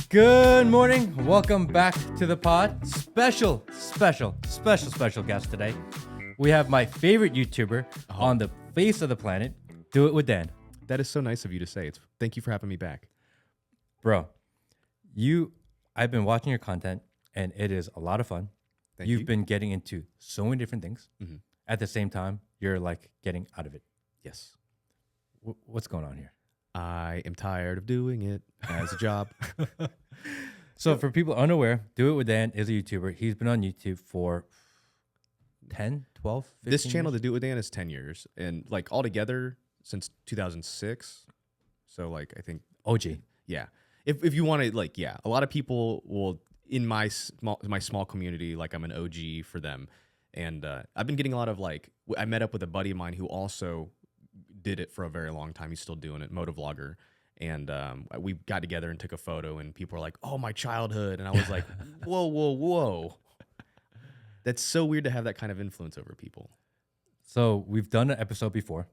Good morning. Welcome back to the pod. Special guest today. We have my favorite YouTuber on the face of the planet, Do It With Dan. That is so nice of you to say. Thank you for having me back. Bro, I've been watching your content and it is a lot of fun. You've been getting into so many different things. Mm-hmm. At the same time, you're like getting out of it. Yes. What's going on here? I am tired of doing it as a job. So for people unaware, Do It With Dan is a YouTuber. He's been on YouTube for 10, 12, 15 This channel, years? To Do It With Dan, is 10 years. And like altogether since 2006. So like I think... OG. Yeah. If you want to, like, yeah, a lot of people will, in my small community, like I'm an OG for them. And I've been getting a lot of like, I met up with a buddy of mine who also did it for a very long time. He's still doing it, motovlogger. And we got together and took a photo and people were like, oh, my childhood. And I was like, whoa. That's so weird to have that kind of influence over people. So we've done an episode before.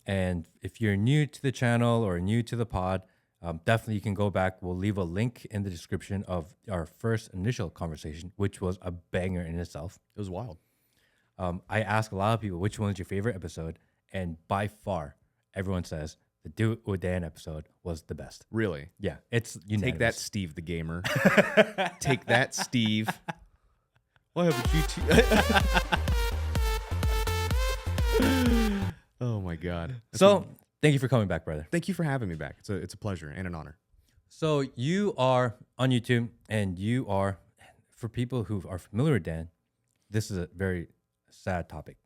And if you're new to the channel or new to the pod, definitely you can go back. We'll leave a link in the description of our first initial conversation, which was a banger in itself. It was wild. I ask a lot of people, which one's your favorite episode? And by far, everyone says the Do It With Dan episode was the best. Really? Yeah, it's unanimous. Take that, Steve the gamer. Take that, Steve. Why haven't you Oh, my God. Thank you for coming back, brother. Thank you for having me back. It's a pleasure and an honor. So you are on YouTube, and you are, for people who are familiar with Dan, this is a very sad topic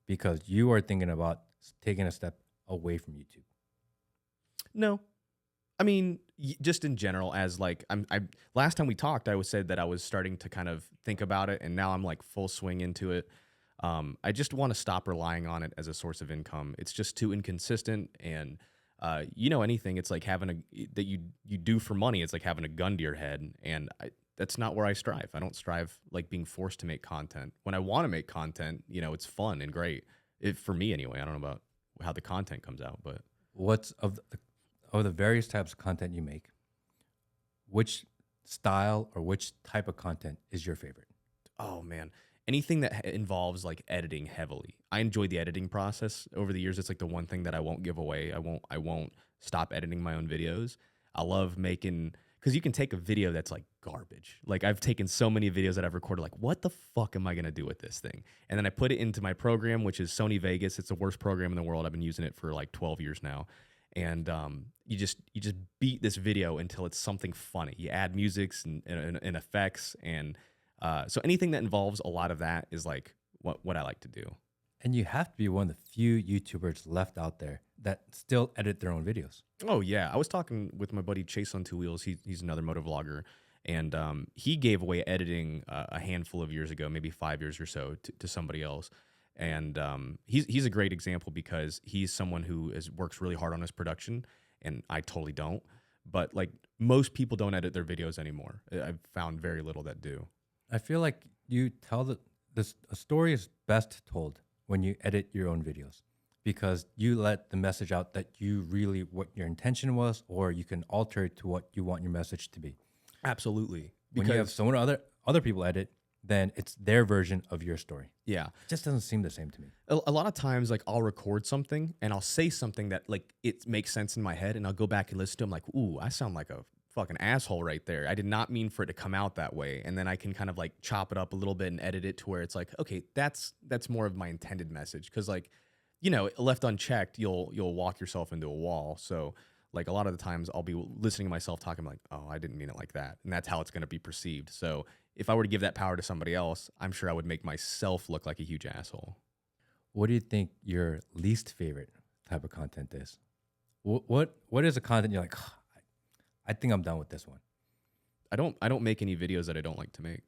because you are thinking about taking a step away from YouTube. No, I mean, just in general, as like I last time we talked, I was said that I was starting to kind of think about it, and now I'm like full swing into it. I just want to stop relying on it as a source of income. It's just too inconsistent, and anything. It's like having that you do for money. It's like having a gun to your head, and that's not where I strive. I don't strive like being forced to make content. When I want to make content, it's fun and great. For me anyway. I don't know about how the content comes out, but What's of the various types of content you make, which style or which type of content is your favorite? oh man, anything that involves like editing heavily. I enjoy the editing process. Over the years, it's like the one thing that I won't give away. I won't stop editing my own videos. I love making, because you can take a video that's like garbage. Like I've taken so many videos that I've recorded, like what the fuck am I gonna do with this thing? And then I put it into my program, which is Sony Vegas. It's the worst program in the world. I've been using it for like 12 years now. And you just beat this video until it's something funny. You add musics and effects, and so anything that involves a lot of that is like what I like to do. And you have to be one of the few YouTubers left out there that still edit their own videos. Oh yeah, I was talking with my buddy Chase on Two Wheels. He's another motovlogger, and he gave away editing a handful of years ago, maybe 5 years or so, to somebody else. And he's a great example because he's someone who works really hard on his production, and I totally don't. But like most people don't edit their videos anymore. I've found very little that do. I feel like you tell a story is best told when you edit your own videos, because you let the message out that you really, what your intention was, or you can alter it to what you want your message to be. Absolutely. When you have someone other people edit, then it's their version of your story. Yeah. It just doesn't seem the same to me. A lot of times, like I'll record something and I'll say something that like it makes sense in my head, and I'll go back and listen to it. I'm like, ooh, I sound like a fucking asshole right there. I did not mean for it to come out that way. And then I can kind of like chop it up a little bit and edit it to where it's like, okay, that's more of my intended message. Cause like, left unchecked, you'll walk yourself into a wall. So like a lot of the times I'll be listening to myself talking like, oh, I didn't mean it like that. And that's how it's going to be perceived. So if I were to give that power to somebody else, I'm sure I would make myself look like a huge asshole. What do you think your least favorite type of content is? What is a content you're like, oh, I think I'm done with this one? I don't make any videos that I don't like to make.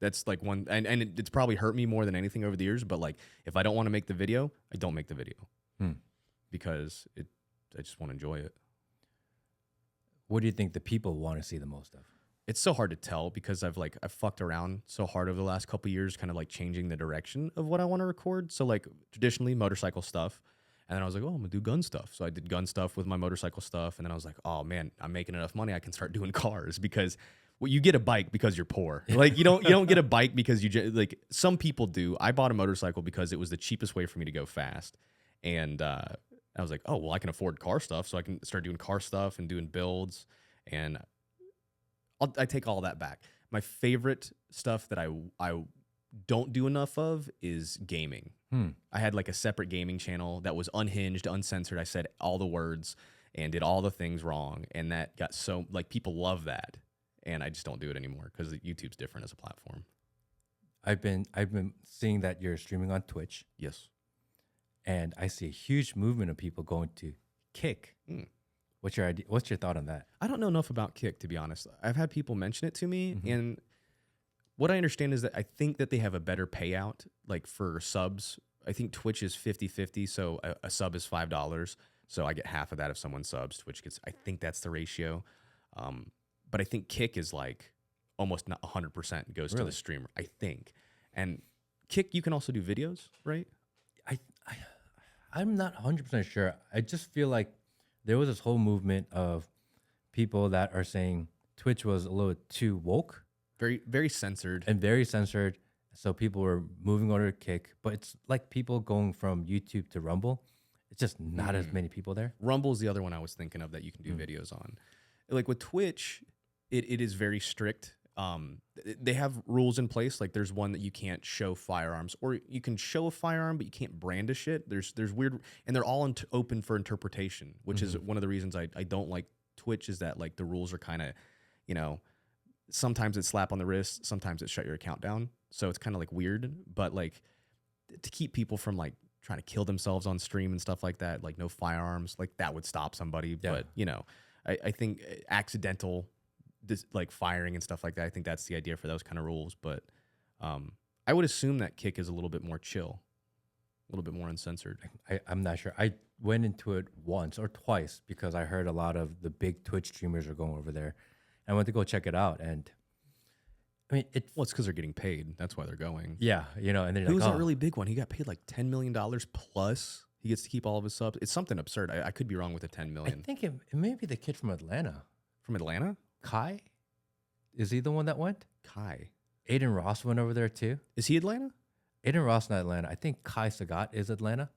That's like one, and it's probably hurt me more than anything over the years. But like, if I don't want to make the video, I don't make the video because I just want to enjoy it. What do you think the people want to see the most of? It's so hard to tell because I've fucked around so hard over the last couple of years, kind of like changing the direction of what I want to record. So like traditionally motorcycle stuff. And then I was like, oh, I'm gonna do gun stuff. So I did gun stuff with my motorcycle stuff. And then I was like, oh man, I'm making enough money. I can start doing cars because well, you get a bike because you're poor. Like you don't get a bike because like some people do. I bought a motorcycle because it was the cheapest way for me to go fast. And I was like, oh, well, I can afford car stuff. So I can start doing car stuff and doing builds. And I take all that back. My favorite stuff that I don't do enough of is gaming. I had like a separate gaming channel that was unhinged, uncensored. I said all the words and did all the things wrong. And that got so, like, people love that. And I just don't do it anymore because YouTube's different as a platform. I've been seeing that you're streaming on Twitch. Yes. And I see a huge movement of people going to Kick. What's your idea? What's your thought on that? I don't know enough about Kick, to be honest. I've had people mention it to me, and what I understand is that I think that they have a better payout, like for subs. I think Twitch is 50-50, so a sub is $5. So I get half of that if someone subs. Twitch gets, I think that's the ratio. But I think Kick is like almost not 100% goes to the streamer, I think. And Kick, you can also do videos, right? I'm not 100% sure. I just feel like there was this whole movement of people that are saying Twitch was a little too woke. Very, very censored. And very censored. So people were moving over to Kick. But it's like people going from YouTube to Rumble. It's just not as many people there. Rumble's the other one I was thinking of that you can do videos on. Like with Twitch, it is very strict. They have rules in place. Like there's one that you can't show firearms, or you can show a firearm, but you can't brandish it. There's weird, and they're all open for interpretation, which is one of the reasons I don't like Twitch, is that like the rules are kind of, you know, sometimes it's slap on the wrist, sometimes it's shut your account down. So it's kind of like weird, but like to keep people from like trying to kill themselves on stream and stuff like that, like no firearms, like that would stop somebody. Yeah. But you know, I think accidental like firing and stuff like that, I think that's the idea for those kind of rules. But I would assume that Kick is a little bit more chill, a little bit more uncensored. I'm not sure. I went into it once or twice because I heard a lot of the big Twitch streamers are going over there. I went to go check it out, and I mean, well, it's because they're getting paid. That's why they're going. Yeah, you know, and then who's that really big one? He got paid like $10 million plus. He gets to keep all of his subs. It's something absurd. I could be wrong with the 10 million. I think it may be the kid from Atlanta. From Atlanta? Kai? Is he the one that went? Kai. Aiden Ross went over there too. Is he Atlanta? Aiden Ross not Atlanta. I think Kai Sagat is Atlanta.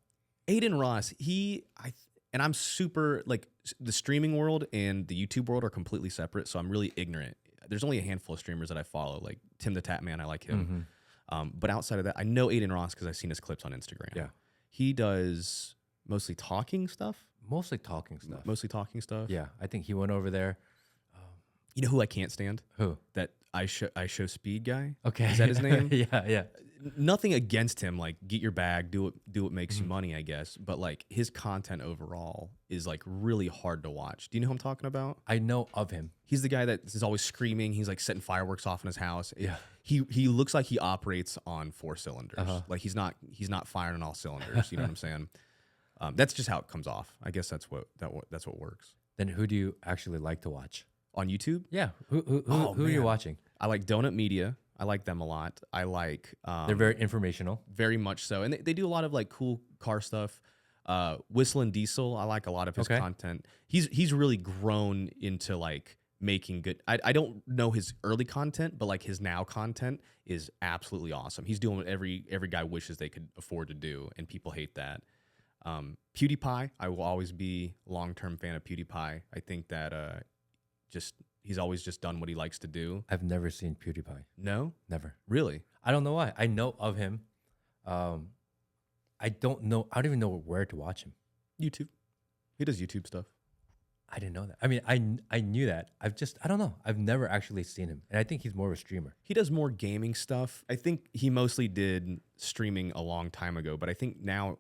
Aiden Ross, and I'm super, like, the streaming world and the YouTube world are completely separate, so I'm really ignorant. There's only a handful of streamers that I follow, like Tim the Tap Man, I like him. But outside of that, I know Aiden Ross because I've seen his clips on Instagram. Yeah. He does mostly talking stuff. Mostly talking stuff. Mostly talking stuff. Yeah, I think he went over there. You know who I can't stand? Who? That I show speed guy. Okay. Is that his name? Yeah. Nothing against him. Like, get your bag, do what makes you money, I guess. But like his content overall is like really hard to watch. Do you know who I'm talking about? I know of him. He's the guy that is always screaming. He's like setting fireworks off in his house. Yeah. He looks like he operates on 4 cylinders. Like he's not firing on all cylinders. You know what I'm saying? That's just how it comes off. I guess that's what works. Then who do you actually like to watch? On YouTube? Yeah. Who are you watching? I like Donut Media. I like them a lot. I like... They're very informational. Very much so. And they do a lot of like cool car stuff. Whistlin' Diesel, I like a lot of his content. He's really grown into like making good... I don't know his early content, but like his now content is absolutely awesome. He's doing what every guy wishes they could afford to do, and people hate that. PewDiePie, I will always be a long-term fan of PewDiePie. I think that... he's always just done what he likes to do. I've never seen PewDiePie. No? Never. Really? I don't know why. I know of him. I don't even know where to watch him. YouTube. He does YouTube stuff. I didn't know that. I mean, I knew that. I don't know. I've never actually seen him. And I think he's more of a streamer. He does more gaming stuff. I think he mostly did streaming a long time ago, but I think now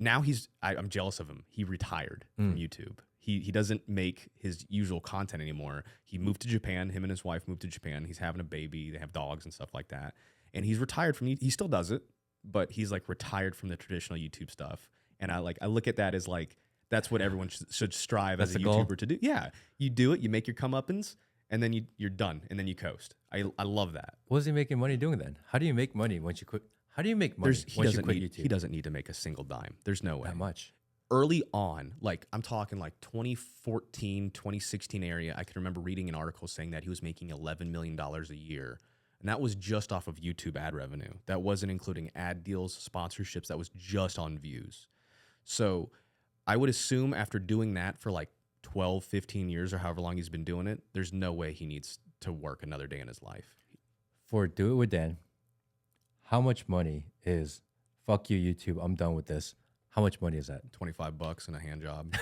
I'm jealous of him. He retired from YouTube. He doesn't make his usual content anymore. He moved to Japan. Him and his wife moved to Japan. He's having a baby. They have dogs and stuff like that. And he's retired from... He still does it, but he's like retired from the traditional YouTube stuff. And I look at that as like, that's what everyone should strive as a YouTuber to do. Yeah. You do it. You make your comeuppance, and then you're done. And then you coast. I love that. What is he making money doing then? How do you make money once you quit? How do you make money once you quit YouTube? He doesn't need to make a single dime. There's no way. That much. early on, like I'm talking like 2014, 2016 area, I can remember reading an article saying that he was making $11 million a year. And that was just off of YouTube ad revenue. That wasn't including ad deals, sponsorships. That was just on views. So I would assume after doing that for like 12, 15 years or however long he's been doing it, there's no way he needs to work another day in his life. For Do It With Dan, how much money is, fuck you, YouTube, I'm done with this. How much money is that? $25 and a hand job.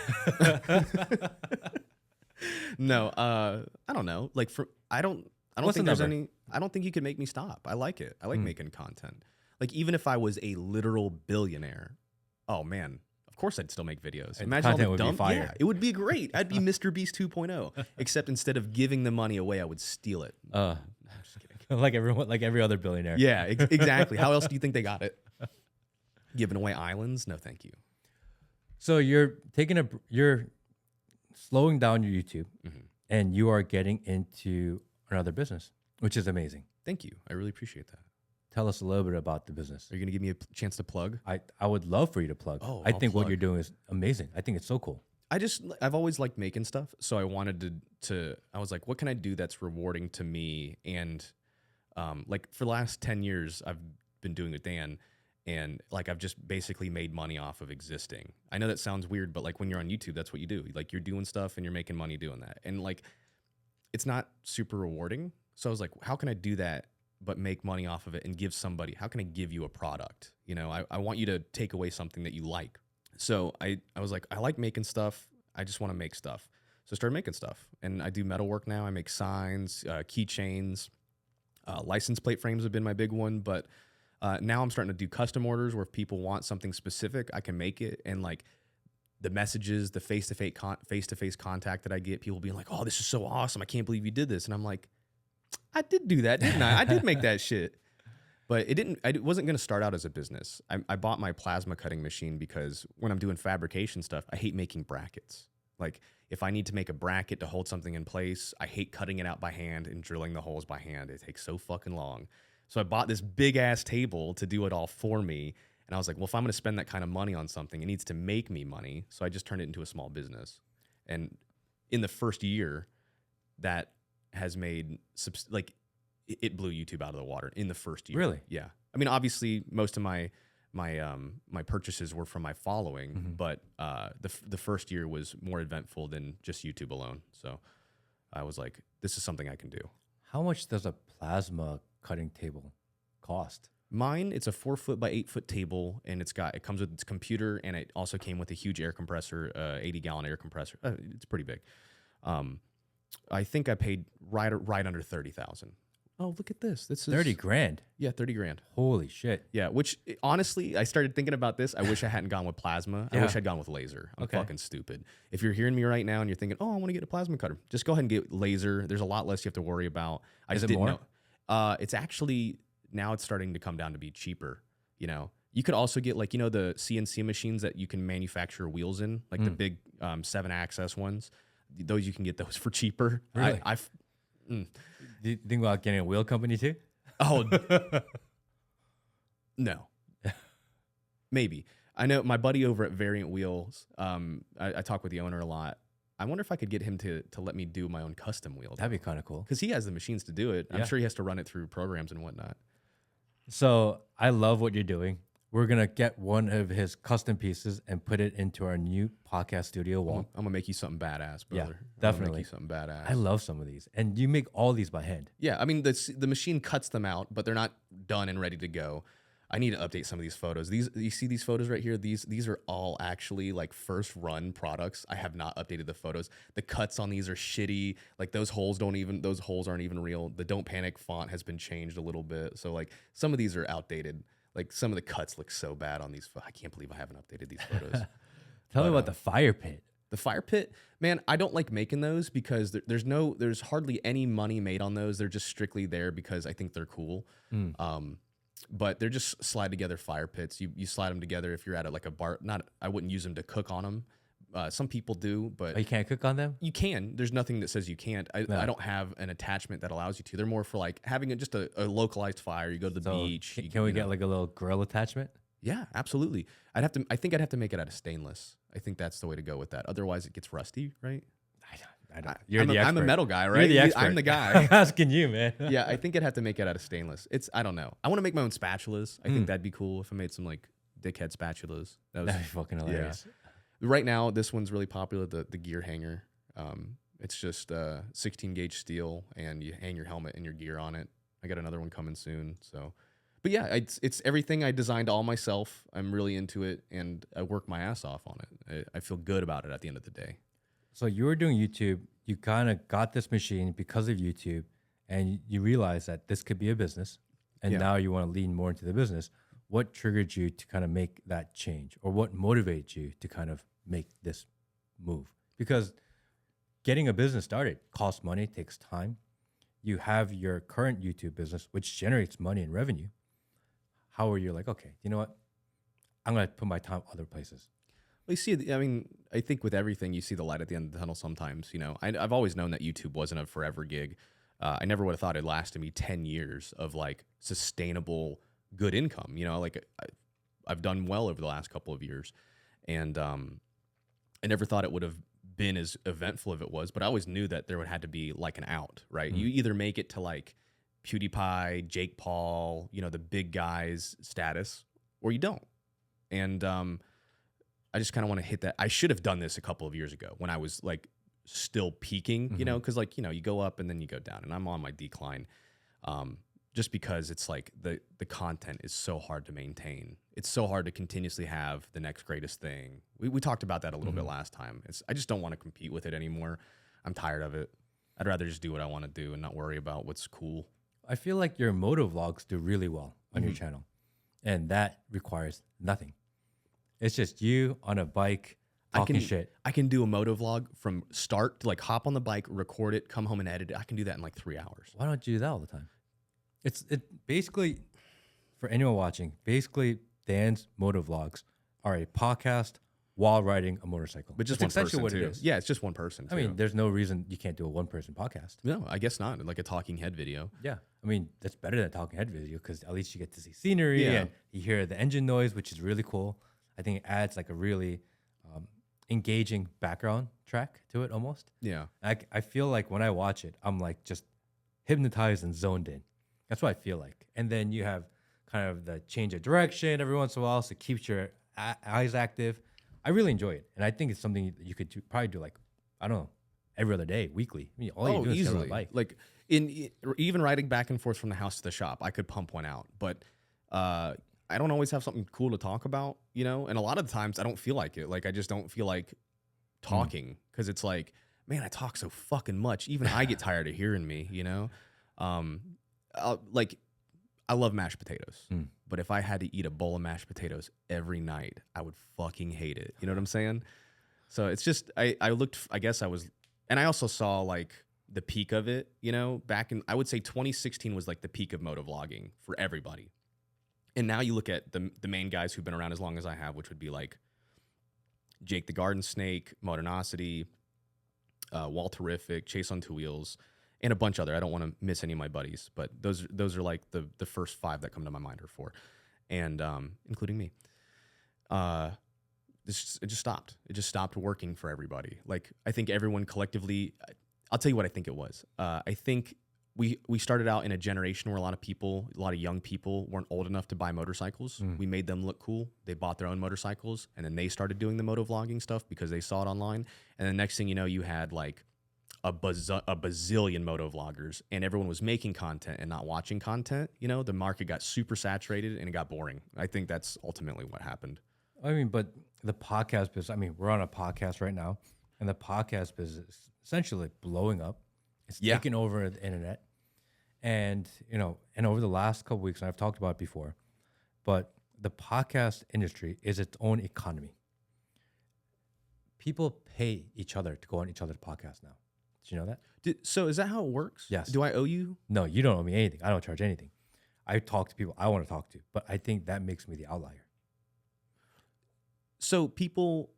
No, I don't know. Like I don't What's think the there's number? any, I don't think you can make me stop. I like it. I like making content. Like even if I was a literal billionaire, oh man, of course I'd still make videos. And Imagine all content the would be dumb, fire. yeah, it would be great. I'd be Mr. Beast 2.0, except instead of giving the money away, I would steal it. I'm just kidding. Like every other billionaire. Yeah, exactly. How else do you think they got it? Giving away islands? No, thank you. So you're slowing down your YouTube, and you are getting into another business, which is amazing. Thank you. I really appreciate that. Tell us a little bit about the business. Are you going to give me a chance to plug? I would love for you to plug. Oh, I I'll think what plug. you're doing is amazing. I think it's so cool. I've always liked making stuff. So I wanted I was like, what can I do that's rewarding to me? And like for the last 10 years, I've been doing with Dan. And like I've just basically made money off of existing. I know that sounds weird, but like when you're on YouTube, that's what you do. Like you're doing stuff and you're making money doing that. And like it's not super rewarding. So I was like, how can I do that but make money off of it and give somebody, how can I give you a product? You know, I want you to take away something that you like. So I was like, I like making stuff. I just want to make stuff. So I started making stuff. And I do metalwork now. I make signs, keychains, license plate frames have been my big one, but now I'm starting to do custom orders where if people want something specific, I can make it. And like the messages, the face-to-face contact that I get, people being like, oh, this is so awesome. I can't believe you did this. And I'm like, I did do that, didn't I? I did make that shit. But it wasn't going to start out as a business. I bought my plasma cutting machine because when I'm doing fabrication stuff, I hate making brackets. Like if I need to make a bracket to hold something in place, I hate cutting it out by hand and drilling the holes by hand. It takes so fucking long. So I bought this big ass table to do it all for me. And I was like, well, if I'm going to spend that kind of money on something, it needs to make me money. So I just turned it into a small business. And in the first year, that has made, like, it blew YouTube out of the water in the first year. Really? Yeah. I mean, obviously, most of my purchases were from my following, but the first year was more eventful than just YouTube alone. So I was like, this is something I can do. How much does a plasma cutting table cost? Mine, it's a 4 foot by 8 foot table, and it comes with its computer, and it also came with a huge air compressor, 80-gallon air compressor. It's pretty big. I think I paid right under $30,000. Oh, look at this! This is 30 grand. Yeah, 30 grand. Holy shit! Yeah, which honestly, I started thinking about this. I wish I hadn't gone with plasma. I Yeah. wish I'd gone with laser. I'm Okay. fucking stupid. If you're hearing me right now and you're thinking, oh, I want to get a plasma cutter, just go ahead and get laser. There's a lot less you have to worry about. I Is just it didn't more? know. It's actually now it's starting to come down to be cheaper. You know, you could also get like the CNC machines that you can manufacture wheels in, like the big 7-axis ones. Those you can get those for cheaper. Really? Mm. Do you think about getting a wheel company too? Oh, no. Maybe. I know my buddy over at Variant Wheels, I talk with the owner a lot. I wonder if I could get him to let me do my own custom wheels. That'd be kind of cool. Because he has the machines to do it. Yeah. I'm sure he has to run it through programs and whatnot. So I love what you're doing. We're gonna get one of his custom pieces and put it into our new podcast studio wall. I'm going to make you something badass, Yeah, brother. I'm gonna definitely. make you something badass. I love some of these, and you make all these by hand. Yeah, I mean, the machine cuts them out, but they're not done and ready to go. I need to update some of these photos. You see these photos right here? These are all actually like first run products. I have not updated the photos. The cuts on these are shitty. Like those holes aren't even real. The Don't Panic font has been changed a little bit. So like some of these are outdated. Like some of the cuts look so bad on these. I can't believe I haven't updated these photos. Tell me about the fire pit. The fire pit, man, I don't like making those because there's hardly any money made on those. They're just strictly there because I think they're cool. But they're just slide together fire pits. You slide them together if you're at like a bar. I wouldn't use them to cook on them. Some people do, but Oh, you can't cook on them? you can. There's nothing that says you can't. I don't have an attachment that allows you to. They're more for like having just a localized fire. You go to the So beach. can we get like a little grill attachment? Yeah, absolutely. I think I'd have to make it out of stainless. I think that's the way to go with that. Otherwise, it gets rusty, right? I don't. You're the expert. I'm a metal guy, You're right? the expert. I'm the guy. I'm asking you, man. Yeah, I think I'd have to make it out of stainless. I don't know. I want to make my own spatulas. I think that'd be cool if I made some like dickhead spatulas. That'd be fucking hilarious. Right now, this one's really popular. The gear hanger. It's just 16 gauge steel, and you hang your helmet and your gear on it. I got another one coming soon. So, but yeah, it's everything I designed all myself. I'm really into it, and I work my ass off on it. I feel good about it at the end of the day. So you were doing YouTube. You kind of got this machine because of YouTube, and you realized that this could be a business, and now you want to lean more into the business. What triggered you to kind of make that change, or what motivated you to kind of make this move? Because getting a business started costs money, takes time. You have your current YouTube business, which generates money and revenue. How are you like, okay, you know what? I'm going to put my time other places. Well, you see, I mean, I think with everything, you see the light at the end of the tunnel sometimes. You know, I've always known that YouTube wasn't a forever gig. I never would have thought it lasted me 10 years of like sustainable, good income. You know, like I've done well over the last couple of years. And I never thought it would have been as eventful as it was, but I always knew that there would have to be like an out, right? You either make it to like PewDiePie, Jake Paul, you know, the big guys status, or you don't. And I just kind of want to hit that. I should have done this a couple of years ago when I was like still peaking, you know, because like, you know, you go up and then you go down, and I'm on my decline. Just because it's like the content is so hard to maintain. It's so hard to continuously have the next greatest thing. We talked about that a little bit last time. I just don't want to compete with it anymore. I'm tired of it. I'd rather just do what I want to do and not worry about what's cool. I feel like your moto vlogs do really well on your channel, and that requires nothing. It's just you on a bike talking shit. I can do a moto vlog from start to like hop on the bike, record it, come home and edit it. I can do that in like 3 hours. Why don't you do that all the time? It basically, for anyone watching, basically Dan's moto vlogs are a podcast while riding a motorcycle. But just That's one essentially person what too. it is. Yeah, it's just one person. I mean, there's no reason you can't do a one-person podcast. No, I guess not. Like a talking head video. Yeah, I mean that's better than a talking head video because at least you get to see scenery and you hear the engine noise, which is really cool. I think it adds like a really engaging background track to it almost. Yeah. I feel like when I watch it, I'm like just hypnotized and zoned in. That's what I feel like. And then you have kind of the change of direction every once in a while, so it keeps your eyes active. I really enjoy it, and I think it's something you could probably do like, I don't know, every other day, weekly. I mean, all you do is get on the bike. Like even riding back and forth from the house to the shop, I could pump one out. But I don't always have something cool to talk about, you know. And a lot of the times, I don't feel like it. Like I just don't feel like talking because it's like, man, I talk so fucking much. Even I get tired of hearing me, you know. Like I love mashed potatoes, but if I had to eat a bowl of mashed potatoes every night, I would fucking hate it. You know what I'm saying? So it's just, I looked, I guess I was, and I also saw like the peak of it, you know, back in, I would say 2016 was like the peak of motovlogging for everybody. And now you look at the main guys who've been around as long as I have, which would be like Jake the Garden Snake, Modernosity, Walterific, Chase on Two Wheels, and a bunch other. I don't want to miss any of my buddies, but those are like the first 5 that come to my mind or 4, and including me. It just stopped. It just stopped working for everybody. Like I think everyone collectively. I'll tell you what I think it was. I think we started out in a generation where a lot of young people weren't old enough to buy motorcycles. We made them look cool. They bought their own motorcycles, and then they started doing the motovlogging stuff because they saw it online. And the next thing you know, you had like a bazillion motovloggers, and everyone was making content and not watching content. You know, the market got super saturated and it got boring. I think that's ultimately what happened. I mean, but the podcast business, I mean, we're on a podcast right now, and the podcast business is essentially blowing up. It's taking over the internet. And, you know, and over the last couple of weeks, and I've talked about it before, but the podcast industry is its own economy. People pay each other to go on each other's podcasts now. Did you know that? So is that how it works? Yes. Do I owe you? No, you don't owe me anything. I don't charge anything. I talk to people I want to talk to, but I think that makes me the outlier. So people,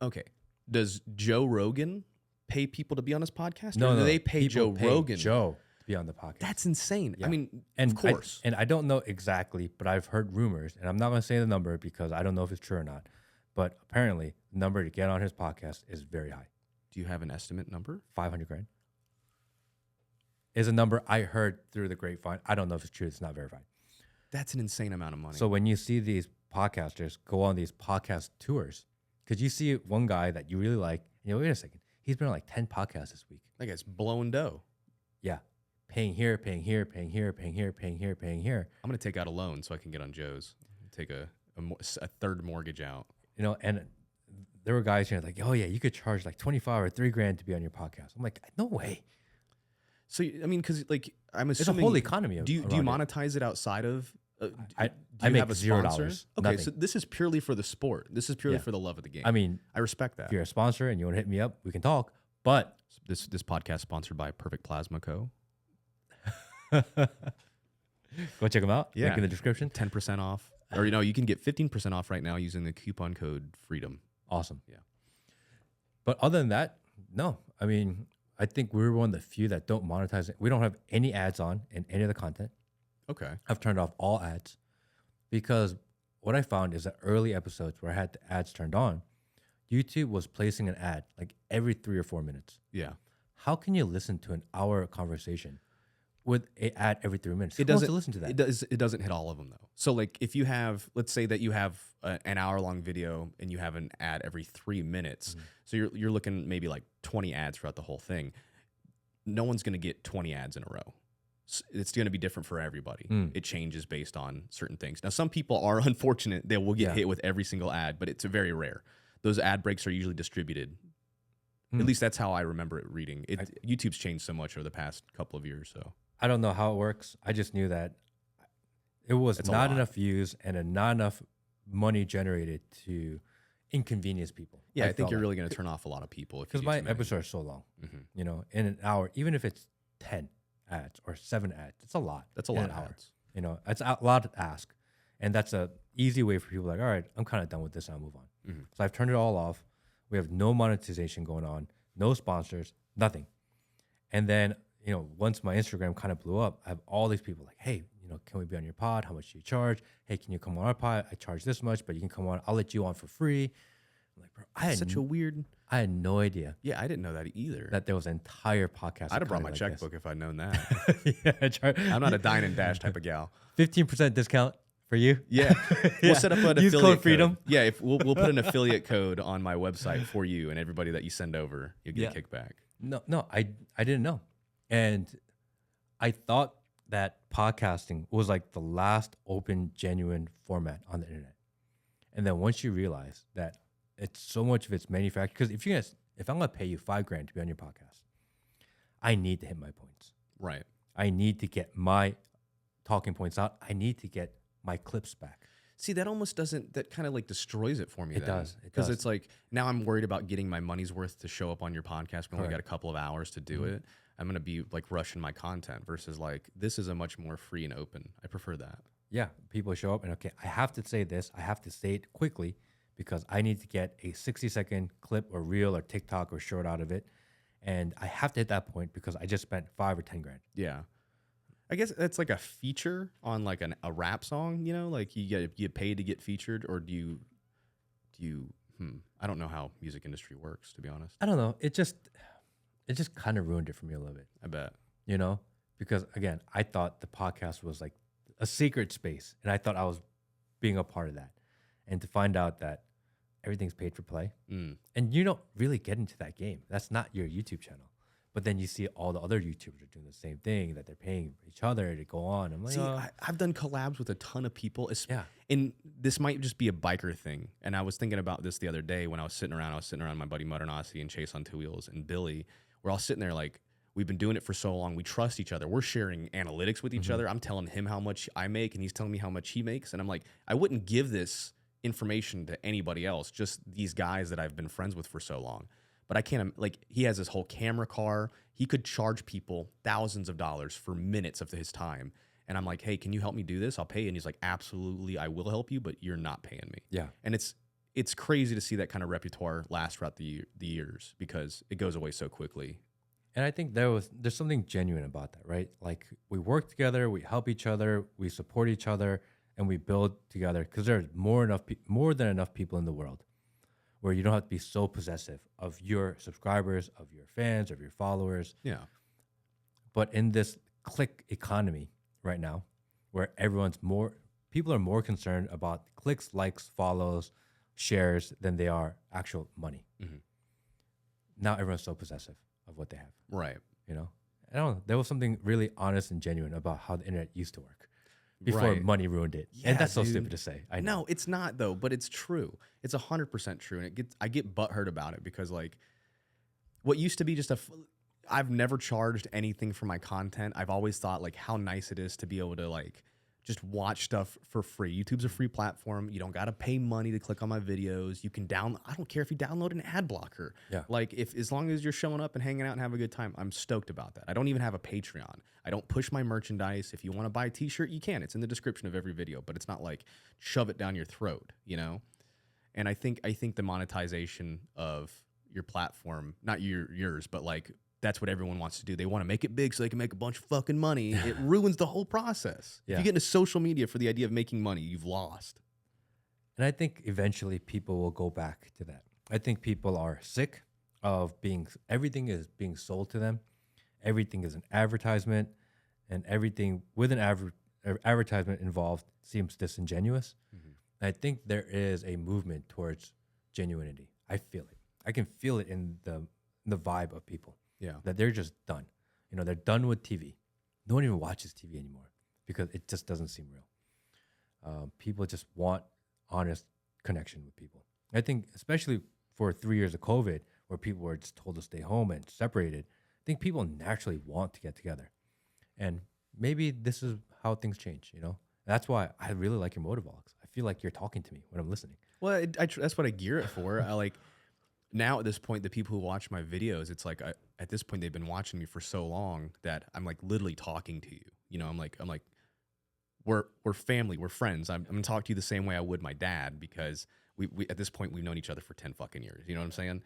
okay. Does Joe Rogan pay people to be on his podcast? No, or do they pay people Joe Rogan? Joe to be on the podcast. That's insane. Yeah. I mean, And of course. I don't know exactly, but I've heard rumors, and I'm not going to say the number because I don't know if it's true or not. But apparently, the number to get on his podcast is very high. Do you have an estimate number? 500 grand is a number I heard through the grapevine. I don't know if it's true. It's not verified. That's an insane amount of money. So when you see these podcasters go on these podcast tours, because you see one guy that you really like, you know, wait a second, he's been on like 10 podcasts this week. that guy's blowing dough. Yeah. Paying here, paying here, paying here, paying here, paying here, paying here. I'm going to take out a loan so I can get on Joe's. Take a third mortgage out. You know, and there were guys here like, oh yeah, you could charge like 25 or 3 grand to be on your podcast. I'm like, no way. So, I mean, because like, I'm assuming. It's a whole economy. Do you monetize it outside of? I you make have a $0. sponsor? Okay, Nothing. so this is purely for the sport. This is purely Yeah. for the love of the game. I mean, I respect that. if you're a sponsor and you want to hit me up, we can talk. But This podcast sponsored by Perfect Plasma Co. go check them out. Yeah. Link in the description. 10% off, or you can get 15% off right now using the coupon code FREEDOM. Awesome. Yeah. But other than that, no. I mean, I think we're one of the few that don't monetize it. We don't have any ads on in any of the content. Okay. I've turned off all ads because what I found is that early episodes where I had the ads turned on, YouTube was placing an ad like every 3 or 4 minutes. Yeah. How can you listen to an hour conversation with an ad every 3 minutes? Who It wants doesn't to listen to that. It doesn't hit all of them though. So like if you have, let's say that you have an hour-long video and you have an ad every 3 minutes, so you're looking maybe like 20 ads throughout the whole thing. No one's going to get 20 ads in a row. It's going to be different for everybody. It changes based on certain things. Now, some people are unfortunate; they will get hit with every single ad, but it's very rare. Those ad breaks are usually distributed. At least that's how I remember it reading. YouTube's changed so much over the past couple of years. So I don't know how it works. I just knew that it was It's a not lot. enough views and not enough money generated to inconvenience people. yeah, I think felt you're like. really going to turn off a lot of people if you Because do my too many. episodes are so long. Mhm. You know, in an hour, even if it's 10 ads or 7 ads, it's a lot. That's a in lot an of hour. ads. You know, it's a lot to ask. And that's a easy way for people like, all right, I'm kind of done with this and I'll move on. Mhm. So I've turned it all off. We have no monetization going on, no sponsors, nothing. And then, you know, once my Instagram kind of blew up, I have all these people like, hey, you know, can we be on your pod? How much do you charge? Hey, can you come on our pod? I charge this much, but you can come on. I'll let you on for free. I'm like, bro, I Such a weird. had no idea Yeah, I didn't know that either. that there was an entire podcast. I'd have brought kinda my like checkbook if I'd known that. this. Yeah, I'm not a dine and dash type of gal. 15% discount for you. Yeah, we'll set up an Use affiliate code Freedom. Yeah, if we'll put an affiliate code on my website for you and everybody that you send over, you'll get a kickback. No, I didn't know. And I thought that podcasting was like the last open, genuine format on the internet. And then once you realize that it's so much of it's manufactured, because if I'm gonna pay you $5,000 to be on your podcast, I need to hit my points. Right. I need to get my talking points out. I need to get my clips back. See, that almost doesn't, that kind of like destroys it for me. It does. Because it's like, now I'm worried about getting my money's worth to show up on your podcast. We only got Correct. a couple of hours to do it. I'm going to be like rushing my content versus like, this is a much more free and open. I prefer that. Yeah, people show up and okay, I have to say this. I have to say it quickly because I need to get a 60-second clip or reel or TikTok or short out of it. And I have to hit that point because I just spent $5,000 or $10,000. Yeah. I guess that's like a feature on like a rap song, you know, like you get paid to get featured, or do you, I don't know how music industry works, to be honest. I don't know. It just kind of ruined it for me a little bit, I bet. you know, because again, I thought the podcast was like a secret space and I thought I was being a part of that. And to find out that everything's paid for play and you don't really get into that game. That's not your YouTube channel. But then you see all the other YouTubers are doing the same thing, that they're paying each other to go on. I'm like, See, I've done collabs with a ton of people. Yeah. And this might just be a biker thing. And I was thinking about this the other day when I was sitting around. My buddy Mudernasi and Chase on Two Wheels and Billy. We're all sitting there like, we've been doing it for so long. We trust each other. We're sharing analytics with each other. I'm telling him how much I make and he's telling me how much he makes. And I'm like, I wouldn't give this information to anybody else, just these guys that I've been friends with for so long. But I can't, like, he has this whole camera car. He could charge people thousands of dollars for minutes of his time. And I'm like, hey, can you help me do this? I'll pay you. And he's like, absolutely, I will help you, but you're not paying me. yeah. And it's crazy to see that kind of repertoire last throughout the years because it goes away so quickly. And I think there's something genuine about that, right? Like we work together, we help each other, we support each other, and we build together because there's more than enough people in the world where you don't have to be so possessive of your subscribers, of your fans, of your followers. Yeah. But in this click economy right now, where people are more concerned about clicks, likes, follows, shares than they are actual money. Mm-hmm. Now everyone's so possessive of what they have. Right. You know, I don't know. There was something really honest and genuine about how the internet used to work before Right. money ruined it. Yeah, And that's so dude. stupid to say. I know. No, it's not though, but it's true. It's 100% true, and I get butthurt about it because like what used to be just I've never charged anything for my content. I've always thought like how nice it is to be able to like just watch stuff for free. YouTube's a free platform. You don't got to pay money to click on my videos. You can I don't care if you download an ad blocker. Yeah. Like as long as you're showing up and hanging out and having a good time, I'm stoked about that. I don't even have a Patreon. I don't push my merchandise. If you want to buy a t-shirt, you can. It's in the description of every video, but it's not like shove it down your throat, you know? And I think the monetization of your platform, not yours, but like that's what everyone wants to do. They want to make it big so they can make a bunch of fucking money. It ruins the whole process. Yeah. If you get into social media for the idea of making money, you've lost. And I think eventually people will go back to that. I think people are sick of everything is being sold to them. Everything is an advertisement, and everything with an advertisement involved seems disingenuous. Mm-hmm. I think there is a movement towards genuinity. I feel it. I can feel it in the vibe of people. Yeah. That they're just done. You know, they're done with TV. No one even watches TV anymore because it just doesn't seem real. People just want honest connection with people. I think especially for 3 years of COVID where people were just told to stay home and separated, I think people naturally want to get together. And maybe this is how things change, you know? That's why I really like your motovlogs. I feel like you're talking to me when I'm listening. Well, that's what I gear it for. I like now at this point, the people who watch my videos, it's like at this point they've been watching me for so long that I'm like literally talking to you. You know, I'm like we're family, we're friends. I'm gonna talk to you the same way I would my dad because we at this point we've known each other for 10 fucking years. You know what I'm saying?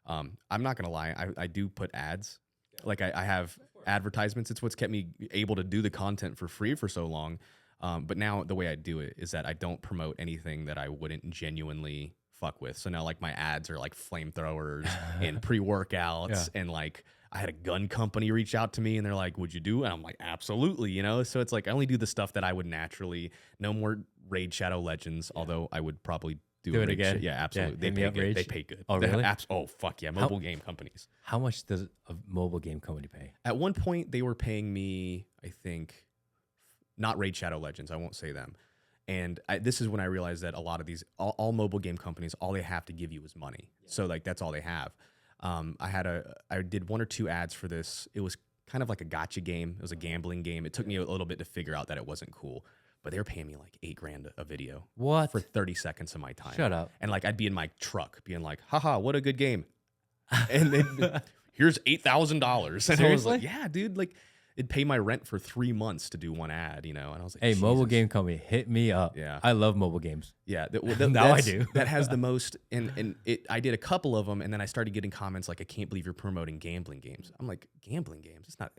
I'm not gonna lie, I do put ads. Like I have advertisements. It's what's kept me able to do the content for free for so long. But now the way I do it is that I don't promote anything that I wouldn't genuinely fuck with. So now like my ads are like flamethrowers and pre-workouts and like I had a gun company reach out to me and they're like, would you do? And I'm like, absolutely, you know? So it's like I only do the stuff that I would naturally. No more Raid Shadow Legends, although I would probably do it again. Yeah, absolutely. Yeah, they pay good. Rage. They pay good. Oh, really? Oh, fuck yeah. Mobile game companies. How much does a mobile game company pay? At one point, they were paying me, I think, not Raid Shadow Legends. I won't say them. And this is when I realized that a lot of these, all mobile game companies, all they have to give you is money. Yeah. So like that's all they have. I did 1 or 2 ads for this. It was kind of like a gotcha game. It was a gambling game. It took me a little bit to figure out that it wasn't cool. But they were paying me like $8,000 a video. What? For 30 seconds of my time. Shut up. And like I'd be in my truck being like, haha, what a good game. And then here's $8,000. And Seriously? I was like, yeah, dude, like it'd pay my rent for 3 months to do 1 ad, you know? And I was like, hey, Jesus. mobile game company, hit me up. Yeah. I love mobile games. Yeah. Now I do. That has the most, and I did a couple of them, and then I started getting comments like, I can't believe you're promoting gambling games. I'm like, gambling games? It's not,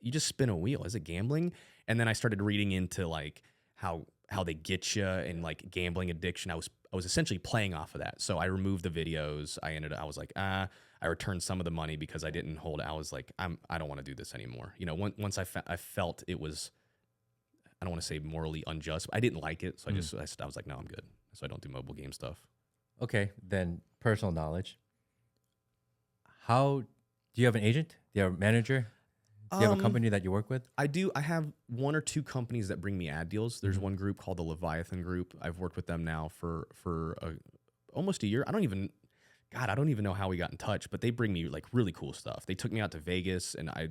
you just spin a wheel. Is it gambling? And then I started reading into like how they get you and like gambling addiction. I was essentially playing off of that. So I removed the videos. I was like, I returned some of the money because I didn't hold it. I was like, I don't want to do this anymore. You know, once I felt it was, I don't want to say morally unjust, but I didn't like it. So I was like, no, I'm good. So I don't do mobile game stuff. Okay, then personal knowledge. Do you have an agent? Do you have a manager? Do you have a company that you work with? I do. I have 1 or 2 companies that bring me ad deals. There's one group called the Leviathan Group. I've worked with them now for almost a year. I don't even know how we got in touch, but they bring me like really cool stuff. They took me out to Vegas and I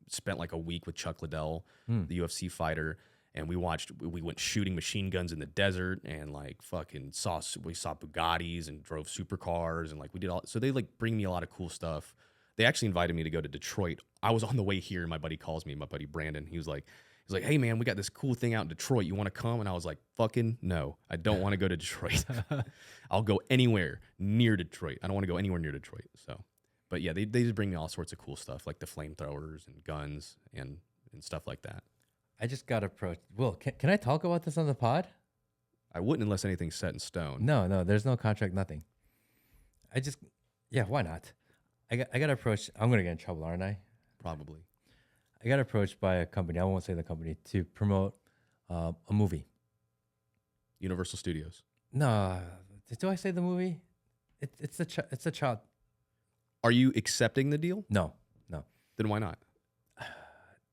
spent like a week with Chuck Liddell, the UFC fighter, and we went shooting machine guns in the desert and like we saw Bugattis and drove supercars and like we did all. So they like bring me a lot of cool stuff. They actually invited me to go to Detroit. I was on the way here and my buddy calls me, my buddy Brandon. He was like, hey man, we got this cool thing out in Detroit. You want to come? And I was like, fucking no, I don't want to go to Detroit. I'll go anywhere near Detroit. I don't want to go anywhere near Detroit. So, But yeah, they just bring me all sorts of cool stuff like the flamethrowers and guns and stuff like that. I just got approached. Will, can I talk about this on the pod? I wouldn't unless anything's set in stone. No, there's no contract, nothing. Yeah, why not? I got approached. I'm gonna get in trouble, aren't I? Probably. I got approached by a company. I won't say the company to promote a movie. Universal Studios. No, do I say the movie? It's a child. Are you accepting the deal? No. Then why not?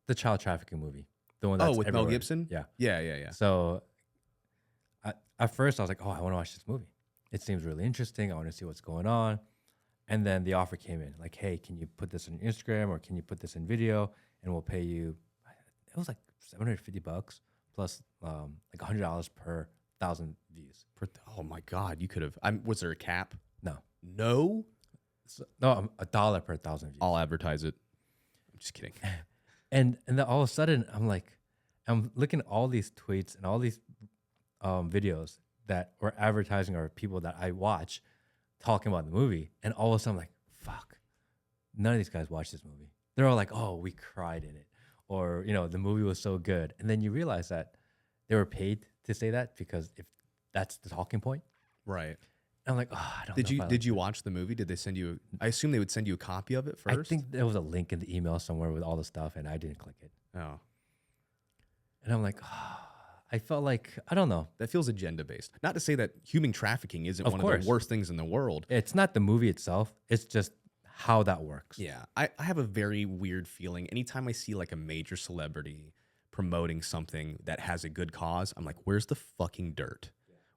The child trafficking movie, the one that's with everywhere. Mel Gibson? Yeah. Yeah. So at first I was like, oh, I want to watch this movie. It seems really interesting. I want to see what's going on. And then the offer came in like, hey, can you put this on Instagram or can you put this in video and we'll pay you. It was like $750 plus like $100 per 1,000 views. Oh my God, you could have. Was there a cap? No. No? No, $1 per 1,000 views. I'll advertise it. I'm just kidding. And then all of a sudden, I'm looking at all these tweets and all these videos that were advertising or people that I watch talking about the movie. And all of a sudden, I'm like, fuck, none of these guys watched this movie. They're all like, oh, we cried in it. Or, the movie was so good. And then you realize that they were paid to say that because if that's the talking point. Right. And I'm like, oh, I don't know. Did you watch the movie? Did they send you? I assume they would send you a copy of it first. I think there was a link in the email somewhere with all the stuff, and I didn't click it. Oh. And I'm like, oh, I felt like, I don't know. That feels agenda based. Not to say that human trafficking isn't one of the worst things in the world. It's not the movie itself. It's just how that works. Yeah. I have a very weird feeling. Anytime I see like a major celebrity promoting something that has a good cause, I'm like, where's the fucking dirt?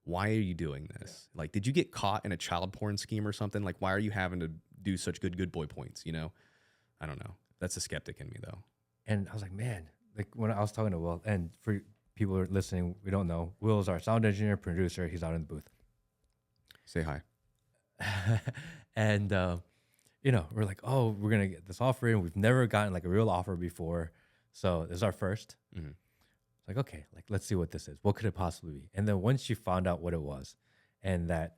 Why are you doing this? Like, did you get caught in a child porn scheme or something? Like, why are you having to do such good boy points? I don't know. That's a skeptic in me, though. And I was like, man, like when I was talking to Will, and for people who are listening, we don't know, Will is our sound engineer, producer. He's out in the booth. Say hi. And, we're like, oh, we're going to get this offer in. We've never gotten like a real offer before. So this is our first. Mm-hmm. Like, okay, like let's see what this is. What could it possibly be? And then once you found out what it was, and that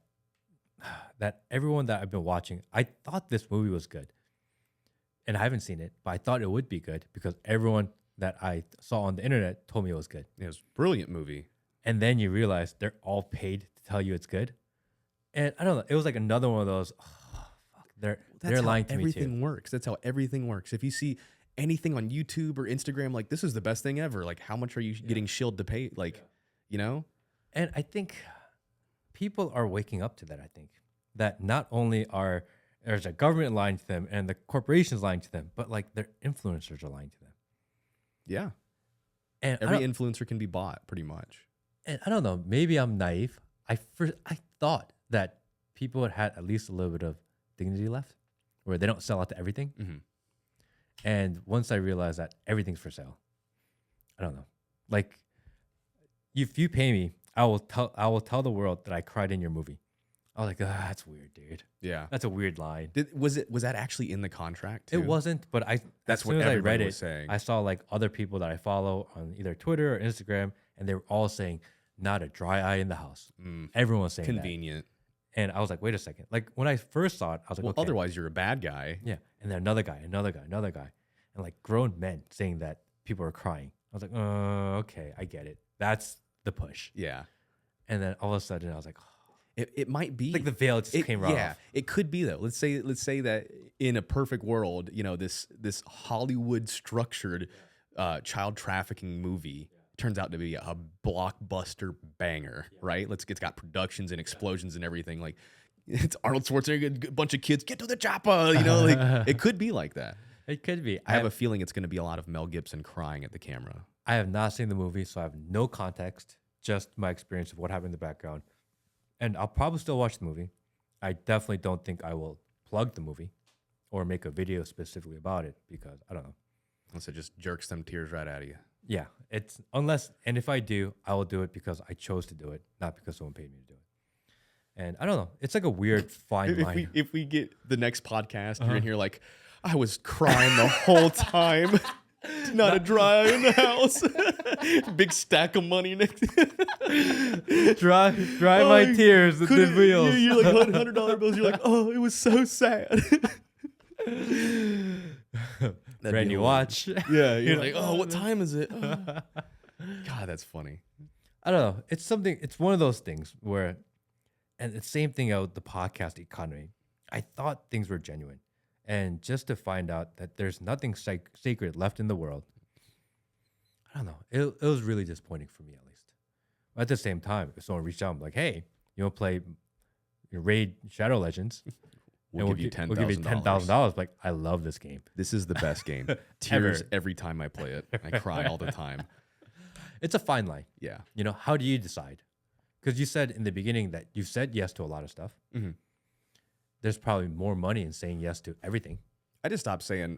everyone that I've been watching, I thought this movie was good. And I haven't seen it, but I thought it would be good because everyone that I saw on the internet told me it was good. It was a brilliant movie. And then you realize they're all paid to tell you it's good. And I don't know, it was like another one of those, oh, fuck, they're lying to me too. Everything works. That's how everything works. If you see anything on YouTube or Instagram, like this is the best thing ever. Like how much are you getting shilled to pay? Like, And I think people are waking up to that. I think that not only there's a government lying to them and the corporations lying to them, but like their influencers are lying to them. Yeah. And every influencer can be bought pretty much. And I don't know, maybe I'm naive. I thought that people had at least a little bit of dignity left where they don't sell out to everything. Mm-hmm. And once I realized that everything's for sale, I don't know. Like, if you pay me, I will tell the world that I cried in your movie. I was like, that's weird, dude. Yeah, that's a weird line. Was that actually in the contract too? It wasn't, but that's what everybody was saying. I saw like other people that I follow on either Twitter or Instagram, and they were all saying, "Not a dry eye in the house." Everyone was saying convenient. That. And I was like, wait a second. Like when I first saw it, I was like, well, okay. Otherwise you're a bad guy. Yeah. And then another guy, and like grown men saying that people are crying. I was like, okay, I get it. That's the push. Yeah. And then all of a sudden I was like, oh. It might be like the veil just came off. Yeah, it could be though. Let's say that in a perfect world, this Hollywood structured child trafficking movie turns out to be a blockbuster banger, right? It's got productions and explosions and everything. Like it's Arnold Schwarzenegger, a bunch of kids, get to the chopper, like it could be like that. It could be. I have a feeling it's going to be a lot of Mel Gibson crying at the camera. I have not seen the movie, so I have no context, just my experience of what happened in the background. And I'll probably still watch the movie. I definitely don't think I will plug the movie or make a video specifically about it because I don't know. Unless it just jerks them tears right out of you. Yeah, and if I do, I will do it because I chose to do it, not because someone paid me to do it. And I don't know. It's like a weird fine line. If we get the next podcast, you're in here like, I was crying the whole time. Not a dry eye in the house. Big stack of money next. dry my tears with the wheels. You're like $100 bills. You're like, oh, it was so sad. Brand new watch. Yeah, you're like, oh, what time is it? Oh. God, that's funny. I don't know. It's something. It's one of those things where, and the same thing out the podcast economy. I thought things were genuine, and just to find out that there's nothing sacred left in the world, I don't know. It was really disappointing for me, at least. At the same time, if someone reached out, I'm like, hey, you want to play Raid Shadow Legends? We'll give you $10,000. We'll give you $10,000. Like, I love this game. This is the best game. Tears every time I play it. I cry all the time. It's a fine line. Yeah. You know, how do you decide? Because you said in the beginning that you said yes to a lot of stuff. Mm-hmm. There's probably more money in saying yes to everything. I just stopped saying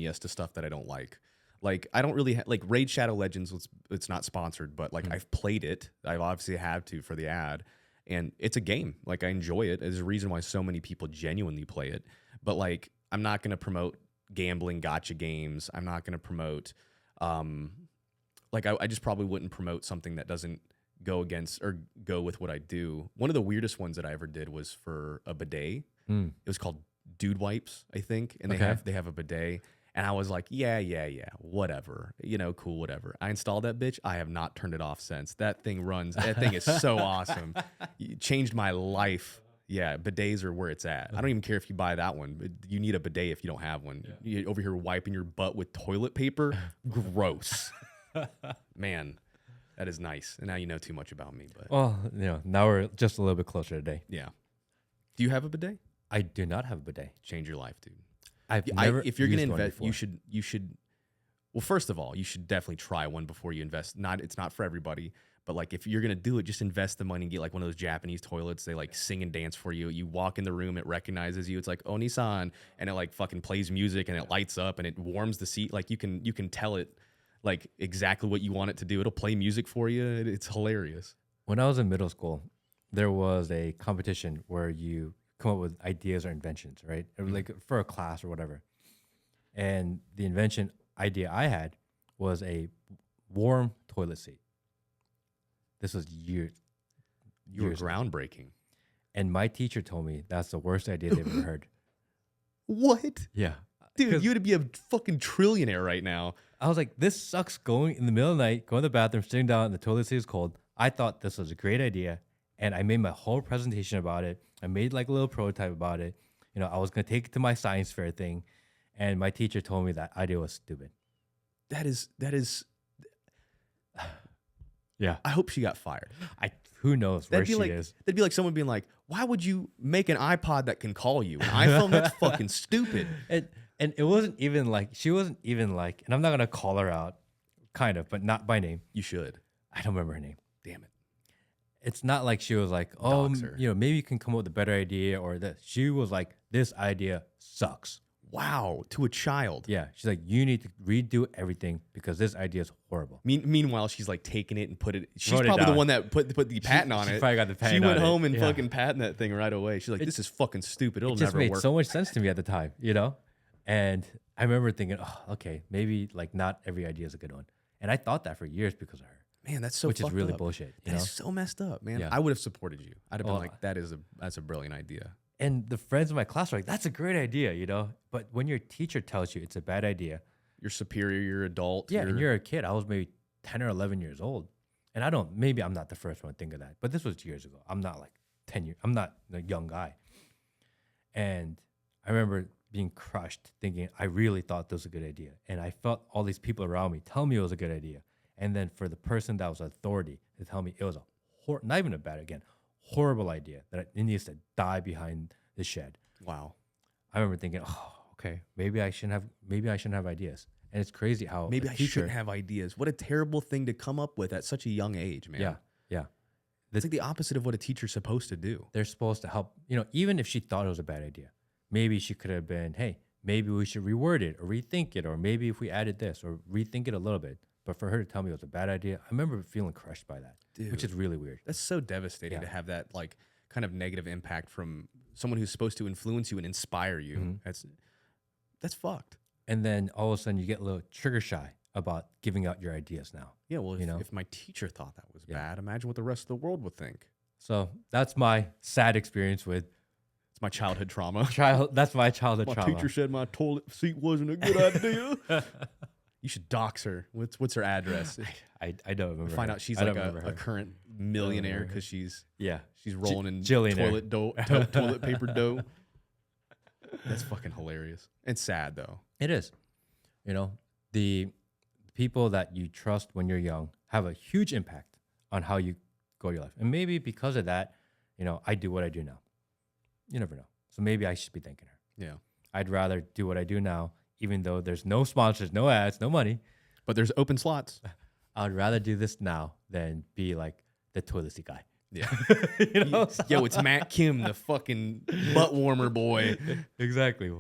yes to stuff that I don't like. Like, I don't really like Raid Shadow Legends. It's not sponsored, but like I've played it. I've obviously had to for the ad, and it's a game. Like, I enjoy it. There's a reason why so many people genuinely play it. But like, I'm not going to promote gambling gotcha games. I'm not going to promote. I just probably wouldn't promote something that doesn't go against or go with what I do. One of the weirdest ones that I ever did was for a bidet. It was called Dude Wipes, I think, and they have a bidet. And I was like, yeah, whatever, cool, whatever. I installed that bitch. I have not turned it off since. That thing runs. That thing is so awesome. It changed my life. Yeah, bidets are where it's at. I don't even care if you buy that one. You need a bidet if you don't have one. Yeah. You're over here wiping your butt with toilet paper. Gross. Man, that is nice. And now you know too much about me. But well, now we're just a little bit closer today. Yeah. Do you have a bidet? I do not have a bidet. Change your life, dude. If you're going to invest, you should. Well, first of all, you should definitely try one before you invest. It's not for everybody, but like if you're going to do it, just invest the money and get like one of those Japanese toilets. They like sing and dance for you. You walk in the room, it recognizes you. It's like Oni-san, and it like fucking plays music and it lights up and it warms the seat. Like you can tell it like exactly what you want it to do. It'll play music for you. It's hilarious. When I was in middle school, there was a competition where you come up with ideas or inventions, right? Like for a class or whatever. And the invention idea I had was a warm toilet seat. This was years. You were groundbreaking. And my teacher told me that's the worst idea they've ever heard. What? Yeah. Dude, you would be a fucking trillionaire right now. I was like, this sucks going in the middle of the night, going to the bathroom, sitting down, and the toilet seat is cold. I thought this was a great idea. And I made my whole presentation about it. I made like a little prototype about it. I was going to take it to my science fair thing. And my teacher told me that idea was stupid. That is. Yeah. I hope she got fired. Who knows where she is. That'd be like someone being like, why would you make an iPod that can call you? An iPhone? That's fucking stupid. And it wasn't even like, she wasn't even like, and I'm not going to call her out, kind of, but not by name. You should. I don't remember her name. Damn it. It's not like she was like, oh, maybe you can come up with a better idea or that. She was like, this idea sucks. Wow. To a child. Yeah. She's like, you need to redo everything because this idea is horrible. Meanwhile, she's like taking it and put it. She's probably the one that put the patent on it. She probably got the patent. She went home and fucking patent that thing right away. She's like, this is fucking stupid. It'll never work. It just made so much sense to me at the time, And I remember thinking, oh, okay, maybe like not every idea is a good one. And I thought that for years because of her. Man, that's so which is really up. bullshit. That's so messed up, man. Yeah. I would have supported you. I'd have been like, that's a brilliant idea. And the friends in my class were like, that's a great idea, But when your teacher tells you it's a bad idea, you're superior, you're adult. Yeah, and you're a kid. I was maybe 10 or 11 years old. And maybe I'm not the first one to think of that, but this was years ago. I'm not like 10 years, I'm not a young guy. And I remember being crushed thinking I really thought this was a good idea. And I felt all these people around me tell me it was a good idea. And then for the person that was authority to tell me it was not even a bad, again, horrible idea that it needs to die behind the shed. Wow. I remember thinking, oh, okay, maybe I shouldn't have ideas. And it's crazy how maybe I shouldn't have ideas. What a terrible thing to come up with at such a young age, man. Yeah. It's like the opposite of what a teacher's supposed to do. They're supposed to help, even if she thought it was a bad idea, maybe she could have been, hey, maybe we should reword it or rethink it, or maybe if we added this or rethink it a little bit. But for her to tell me it was a bad idea, I remember feeling crushed by that, which is really weird. That's so devastating to have that like kind of negative impact from someone who's supposed to influence you and inspire you. Mm-hmm. That's fucked. And then all of a sudden you get a little trigger shy about giving out your ideas now. Yeah, well, if my teacher thought that was bad, imagine what the rest of the world would think. So that's my sad experience with It's my childhood trauma. That's my childhood My trauma. teacher said my toilet seat wasn't a good idea. You should dox her. What's her address? I don't remember. Find her. out she's I like don't remember a her. current millionaire because she's rolling in Jillionaire. toilet paper dough. That's fucking hilarious and sad though. It is. You know, the people that you trust when you're young have a huge impact on how you go your life. And maybe because of that, you know, I do what I do now. You never know. So maybe I should be thanking her. Yeah. I'd rather do what I do now, even though there's no sponsors, no ads, no money. But there's open slots. I'd rather do this now than be like the toilet seat guy. Yeah. You know? Yo, it's Matt Kim, the fucking butt warmer boy. Exactly.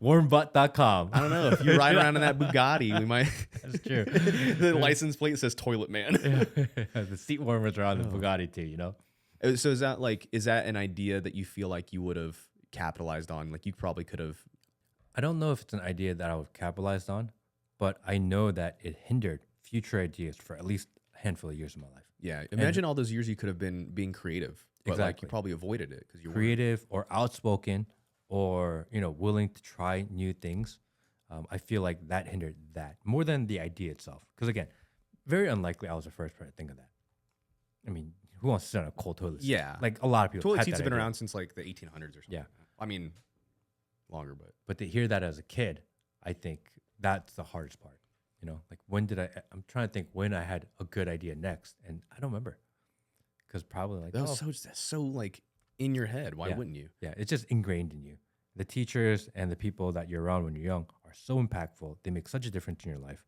Warmbutt.com. I don't know. If you ride around in that Bugatti, we might. That's true. The license plate says toilet man. The seat warmers are on the Bugatti too, you know? So is that an idea that you feel like you would have capitalized on? Like you probably could have. I don't know if it's an idea that I would have capitalized on, but I know that it hindered future ideas for at least a handful of years of my life. Yeah. Imagine all those years you could have been being creative, but like Exactly. you probably avoided it because you Creative or outspoken or, you know, willing to try new things. I feel like that hindered that more than the idea itself. Because again, very unlikely I was the first person to think of that. I mean, who wants to sit on a cold toilet seat? Yeah. Like a lot of people. Toilet had seats that have been idea. around since like the 1800s or something. Yeah. I mean, longer, but To hear that as a kid, I think that's the hardest part. You know, like I'm trying to think when I had a good idea next, and I don't remember. Because probably like, that's so like in your head. Why Yeah. wouldn't you? yeah, it's just ingrained in you. The teachers and the people that you're around when you're young are so impactful. They make such a difference in your life.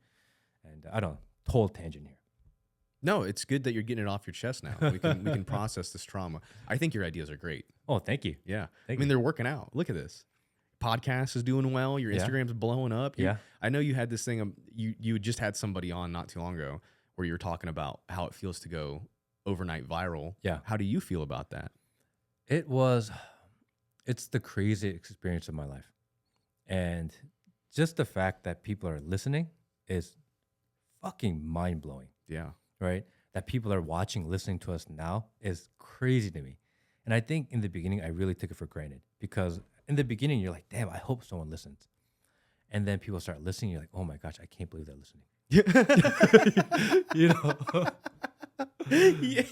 And I don't know, total tangent here. No, it's good that you're getting it off your chest now. We can process this trauma. I think your ideas are great. Oh, thank you. Yeah. Thank I mean, you. they're working out. Look at this. Podcast is doing well. Your Yeah. Instagram's blowing up. Yeah. I know you had this thing. You just had somebody on not too long ago where you were talking about how it feels to go overnight viral. Yeah. How do you feel about that? It's the craziest experience of my life. And just the fact that people are listening is fucking mind blowing. Yeah. Right? That people are watching, listening to us now is crazy to me. And I think in the beginning, I really took it for granted because in the beginning, you're like, damn, I hope someone listens. And then people start listening. You're like, oh my gosh, I can't believe they're listening. You know? Yeah.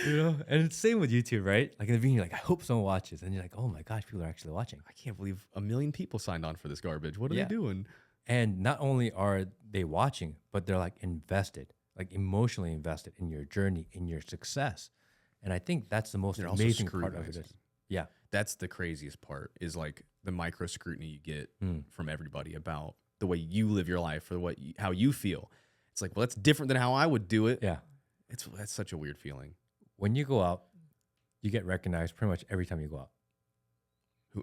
You know? And it's same with YouTube, right? Like in the beginning, you're like, I hope someone watches. And you're like, oh my gosh, people are actually watching. I can't believe 1 million people signed on for this garbage. What are Yeah. they doing? And not only are they watching, but they're like invested, like emotionally invested in your journey, in your success. And I think that's the most They're also amazing part of it. scrutinizing. Is, yeah. That's the craziest part is like the micro scrutiny you get Mm. from everybody about the way you live your life or how you feel. It's like, well, that's different than how I would do it. Yeah. That's such a weird feeling. When you go out, you get recognized pretty much every time you go out.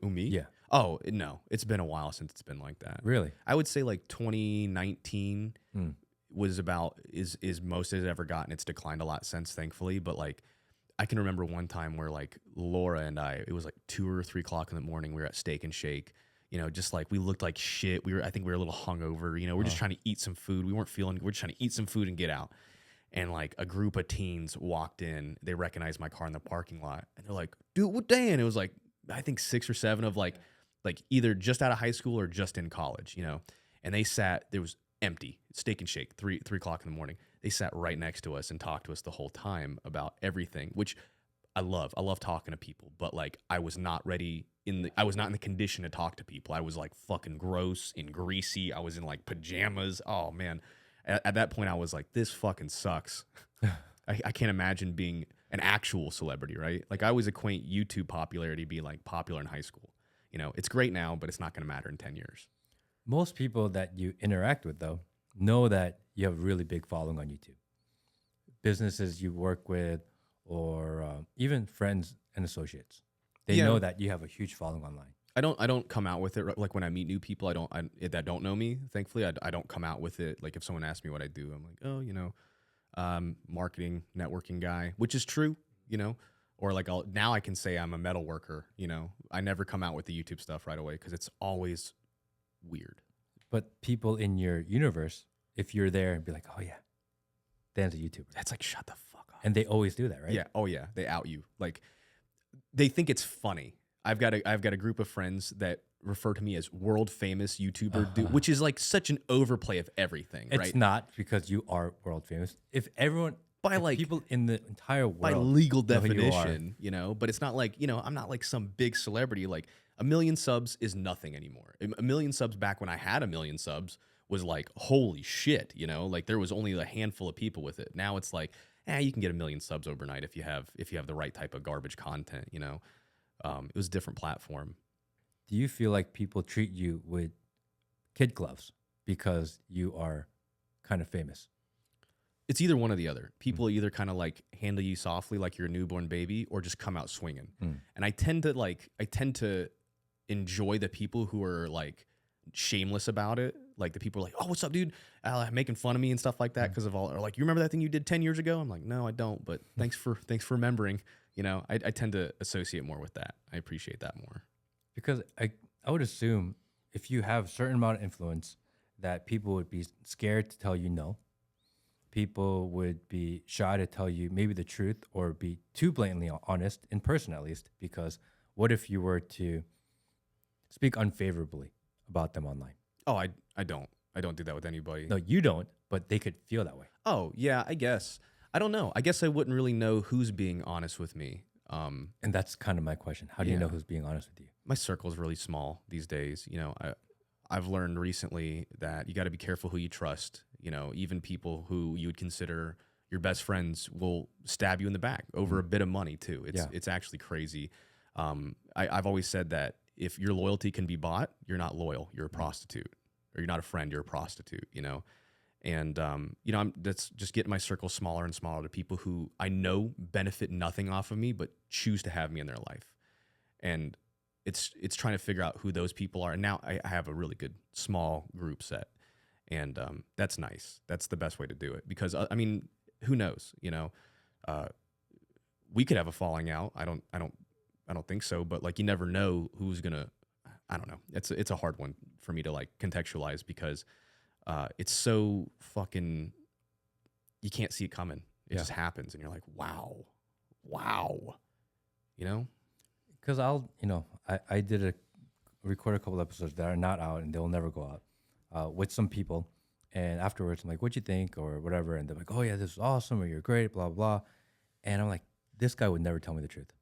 Who me? Yeah. Oh, no. It's been a while since it's been like that. Really? I would say like 2019 Mm. was about is most it ever gotten. It's declined a lot since, thankfully. But like I can remember one time where like Laura and it was like 2 or 3 o'clock in the morning. We were at Steak and Shake. You know, just like we looked like shit. I think we were a little hungover. You know, we're just trying to eat some food. We weren't feeling. We're just trying to eat some food and get out. And like a group of teens walked in. They recognized my car in the parking lot, and they're like, "Dude, what day?" And it was like I think 6 or 7 of like either just out of high school or just in college. You know, and they sat. There was empty Steak and Shake 3 o'clock in the morning. They sat right next to us and talked to us the whole time about everything, which I love. I love talking to people, but like I was not ready I was not in the condition to talk to people. I was like fucking gross and greasy. I was in like pajamas. Oh man. At that point I was like, this fucking sucks. I can't imagine being an actual celebrity, right? Like I always equate YouTube popularity be like popular in high school. You know, it's great now, but it's not going to matter in 10 years. Most people that you interact with, though, know that you have a really big following on YouTube. Businesses you work with, or even friends and associates, they Yeah. know that you have a huge following online. I don't come out with it like when I meet new people. That don't know me. Thankfully, I don't come out with it. Like if someone asks me what I do, I'm like, oh, you know, marketing, networking guy, which is true, you know. Or like now I can say I'm a metal worker. You know, I never come out with the YouTube stuff right away because it's always weird. But people in your universe, if you're there and be like, oh yeah, Dan's a YouTuber, That's like shut the fuck up. and they always do that, right? Yeah. Oh yeah. They out you. Like they think it's funny. I've got a group of friends that refer to me as world famous YouTuber, dude, which is like such an overplay of everything, It's right? not because you are world famous. If everyone, By if like people in the entire by world legal know who you are, definition, but it's not like, I'm not like some big celebrity. Like 1 million subs is nothing anymore. 1 million subs back when I had 1 million subs was like, holy shit, like there was only a handful of people with it. Now it's like, you can get 1 million subs overnight if you have the right type of garbage content, it was a different platform. do you feel like people treat you with kid gloves because you are kind of famous? It's either one or the other. People either kind of like handle you softly like you're a newborn baby or just come out swinging. And I tend to enjoy the people who are like shameless about it. Like the people are like, oh, what's up, dude? Making fun of me and stuff like that because of all, or like, you remember that thing you did 10 years ago? I'm like, no, I don't, but thanks for remembering. I tend to associate more with that. I appreciate that more. Because I would assume if you have a certain amount of influence that people would be scared to tell you no. People would be shy to tell you maybe the truth or be too blatantly honest, in person at least, because what if you were to speak unfavorably about them online? Oh, I don't do that with anybody. No, you don't, but they could feel that way. Oh, yeah, I guess. I don't know. I guess I wouldn't really know who's being honest with me. And that's kind of my question. How do you know who's being honest with you? My circle is really small these days. I've learned recently that you got to be careful who you trust. Even people who you would consider your best friends will stab you in the back over a bit of money too. It's actually crazy. I've always said that if your loyalty can be bought, you're not loyal. You're a prostitute, or you're not a friend. You're a prostitute. And I'm that's just getting my circle smaller and smaller to people who I know benefit nothing off of me, but choose to have me in their life. And it's trying to figure out who those people are. And now I have a really good small group set, and that's nice. That's the best way to do it because who knows? We could have a falling out. I don't think so. But like, you never know who's gonna. I don't know. It's a hard one for me to like contextualize because it's so fucking. You can't see it coming. It just happens, and you're like, wow. Because I did record a couple episodes that are not out and they'll never go out with some people. And afterwards, I'm like, what'd you think or whatever? And they're like, oh, yeah, this is awesome or you're great, blah, blah. And I'm like, this guy would never tell me the truth.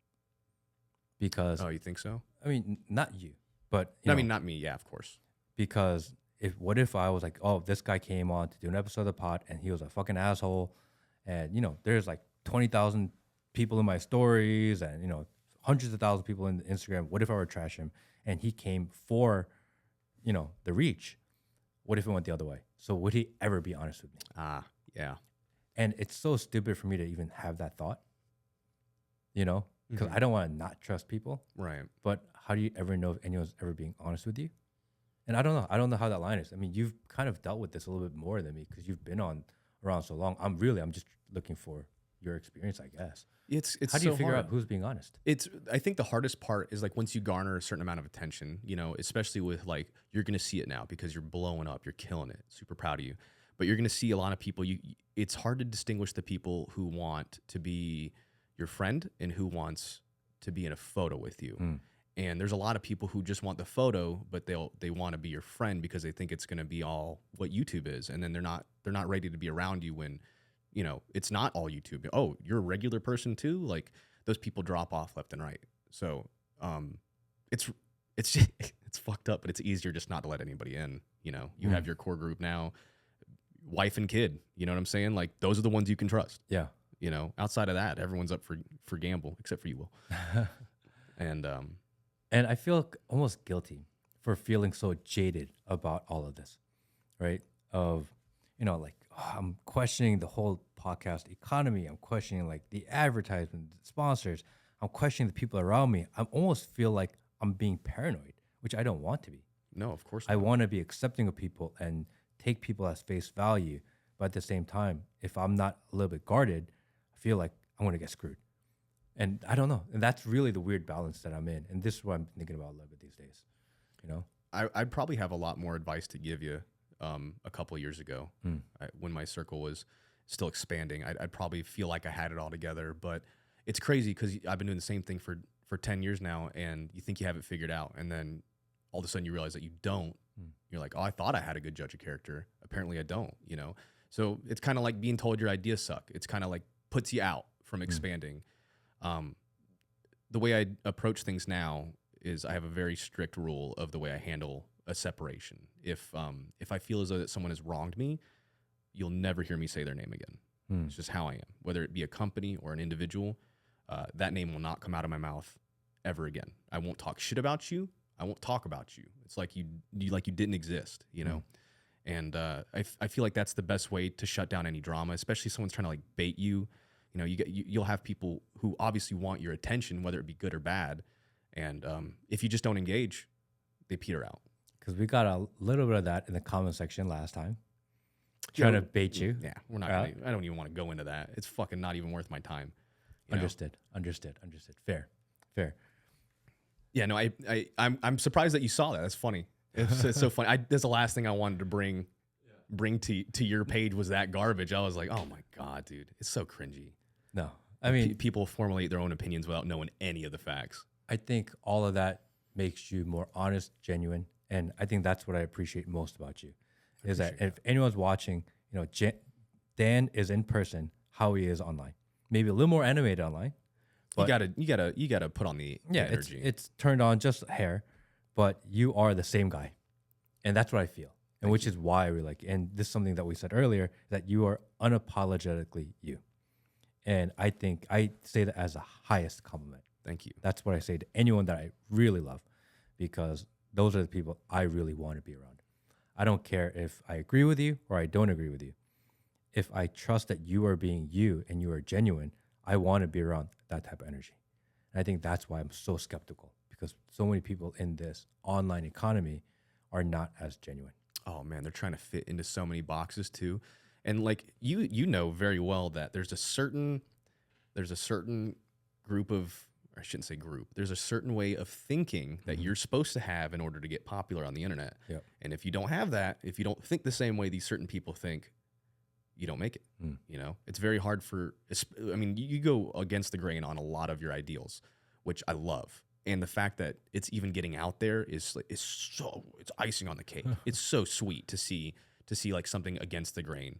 Because. Oh, you think so? I mean, not you, but. Not me. Yeah, of course. Because what if I was like, oh, this guy came on to do an episode of the pod and he was a fucking asshole. And, there's like 20,000 people in my stories and, hundreds of thousands of people in Instagram. What if I were to trash him and he came for, the reach? What if it went the other way? So would he ever be honest with me? Yeah. And it's so stupid for me to even have that thought, because I don't want to not trust people. Right. But how do you ever know if anyone's ever being honest with you? And I don't know. I don't know how that line is. I mean, you've kind of dealt with this a little bit more than me because you've been around so long. I'm just looking for your experience, I guess. It's how do you so figure hard. out who's being honest? I think the hardest part is like once you garner a certain amount of attention, especially with like, you're going to see it now because you're blowing up, you're killing it. Super proud of you. But you're going to see a lot of people. It's hard to distinguish the people who want to be your friend and who wants to be in a photo with you. And there's a lot of people who just want the photo, but they want to be your friend because they think it's going to be all what YouTube is, and then they're not ready to be around you when, it's not all YouTube. Oh, you're a regular person too. Like those people drop off left and right. So it's it's fucked up, but it's easier just not to let anybody in. You have your core group now, wife and kid. You know what I'm saying? Like those are the ones you can trust. Yeah. Outside of that, everyone's up for gamble except for you, Will. And I feel almost guilty for feeling so jaded about all of this, right? Of, like, I'm questioning the whole podcast economy. I'm questioning like the advertisement, the sponsors. I'm questioning the people around me. I almost feel like I'm being paranoid, which I don't want to be. No, of course not. I want to be accepting of people and take people as face value. But at the same time, if I'm not a little bit guarded, I feel like I'm going to get screwed. And I don't know. And that's really the weird balance that I'm in. And this is what I'm thinking about a little bit these days. I'd probably have a lot more advice to give you a couple of years ago when my circle was still expanding. I'd probably feel like I had it all together. But it's crazy because I've been doing the same thing for for 10 years now and you think you have it figured out, and then all of a sudden you realize that you don't. You're like, oh, I thought I had a good judge of character. Apparently I don't, you know? So it's kind of like being told your ideas suck. It's kind of like puts you out from expanding. The way I approach things now is I have a very strict rule of the way I handle a separation. If I feel as though that someone has wronged me, you'll never hear me say their name again. It's just how I am. Whether it be a company or an individual, that name will not come out of my mouth ever again. I won't talk shit about you. I won't talk about you. It's like you didn't exist, you know? And I feel like that's the best way to shut down any drama, especially if someone's trying to like bait you. You know, you'll have people who obviously want your attention, whether it be good or bad. And if you just don't engage, they peter out. Because we got a little bit of that in the comment section last time. Trying to bait you. Yeah, we're not. I don't even want to go into that. It's fucking not even worth my time. Understood. Fair. Yeah, no, I'm surprised that you saw that. That's funny. It's so funny. That's the last thing I wanted to bring to your page was that garbage. I was like, oh my God, dude, it's so cringy. No, I mean, people formulate their own opinions without knowing any of the facts. I think all of that makes you more honest, genuine, and I think that's what I appreciate most about you. Is that if anyone's watching, you know, Dan is in person how he is online. Maybe a little more animated online. But you gotta put on the energy. It's turned on just hair, but you are the same guy, and that's what I feel, and which is why we like. And this is something that we said earlier, that you are unapologetically you, and I think I say that as the highest compliment. Thank you. That's what I say to anyone that I really love, because those are the people I really want to be around. I don't care if I agree with you or I don't agree with you. If I trust that you are being you and you are genuine, I want to be around that type of energy. And I think that's why I'm so skeptical, because so many people in this online economy are not as genuine. Oh man, they're trying to fit into so many boxes too. And like you know very well that there's a certain group of, or I shouldn't say group, there's a certain way of thinking that you're supposed to have in order to get popular on the internet. Yep. And if you don't have that, if you don't think the same way these certain people think, you don't make it. You know, it's very hard you go against the grain on a lot of your ideals, which I love. And the fact that it's even getting out there is it's icing on the cake. It's so sweet to see like something against the grain.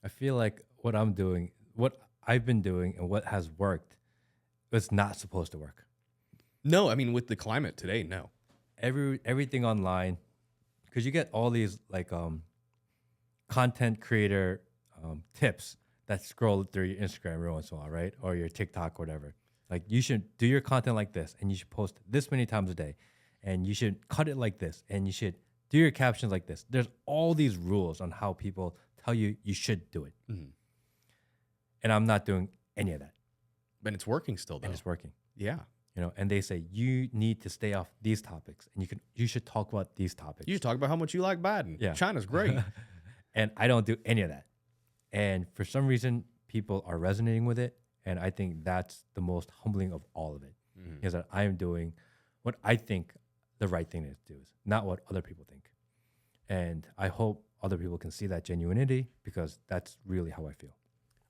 I feel like what I'm doing, what I've been doing and what has worked, it's not supposed to work. No, I mean, with the climate today, no. Everything online, because you get all these like content creator tips that scroll through your Instagram every once in a while, right? Or your TikTok or whatever. Like, you should do your content like this, and you should post this many times a day, and you should cut it like this, and you should do your captions like this. There's all these rules on how people tell you should do it. And I'm not doing any of that. But it's working still, though. And it's working. Yeah. You know, and they say you need to stay off these topics, and you should talk about these topics. You should talk about how much you like Biden. Yeah. China's great. And I don't do any of that. And for some reason, people are resonating with it. And I think that's the most humbling of all of it, is that I am doing what I think the right thing to do is, not what other people think. And I hope other people can see that genuinity, because that's really how I feel.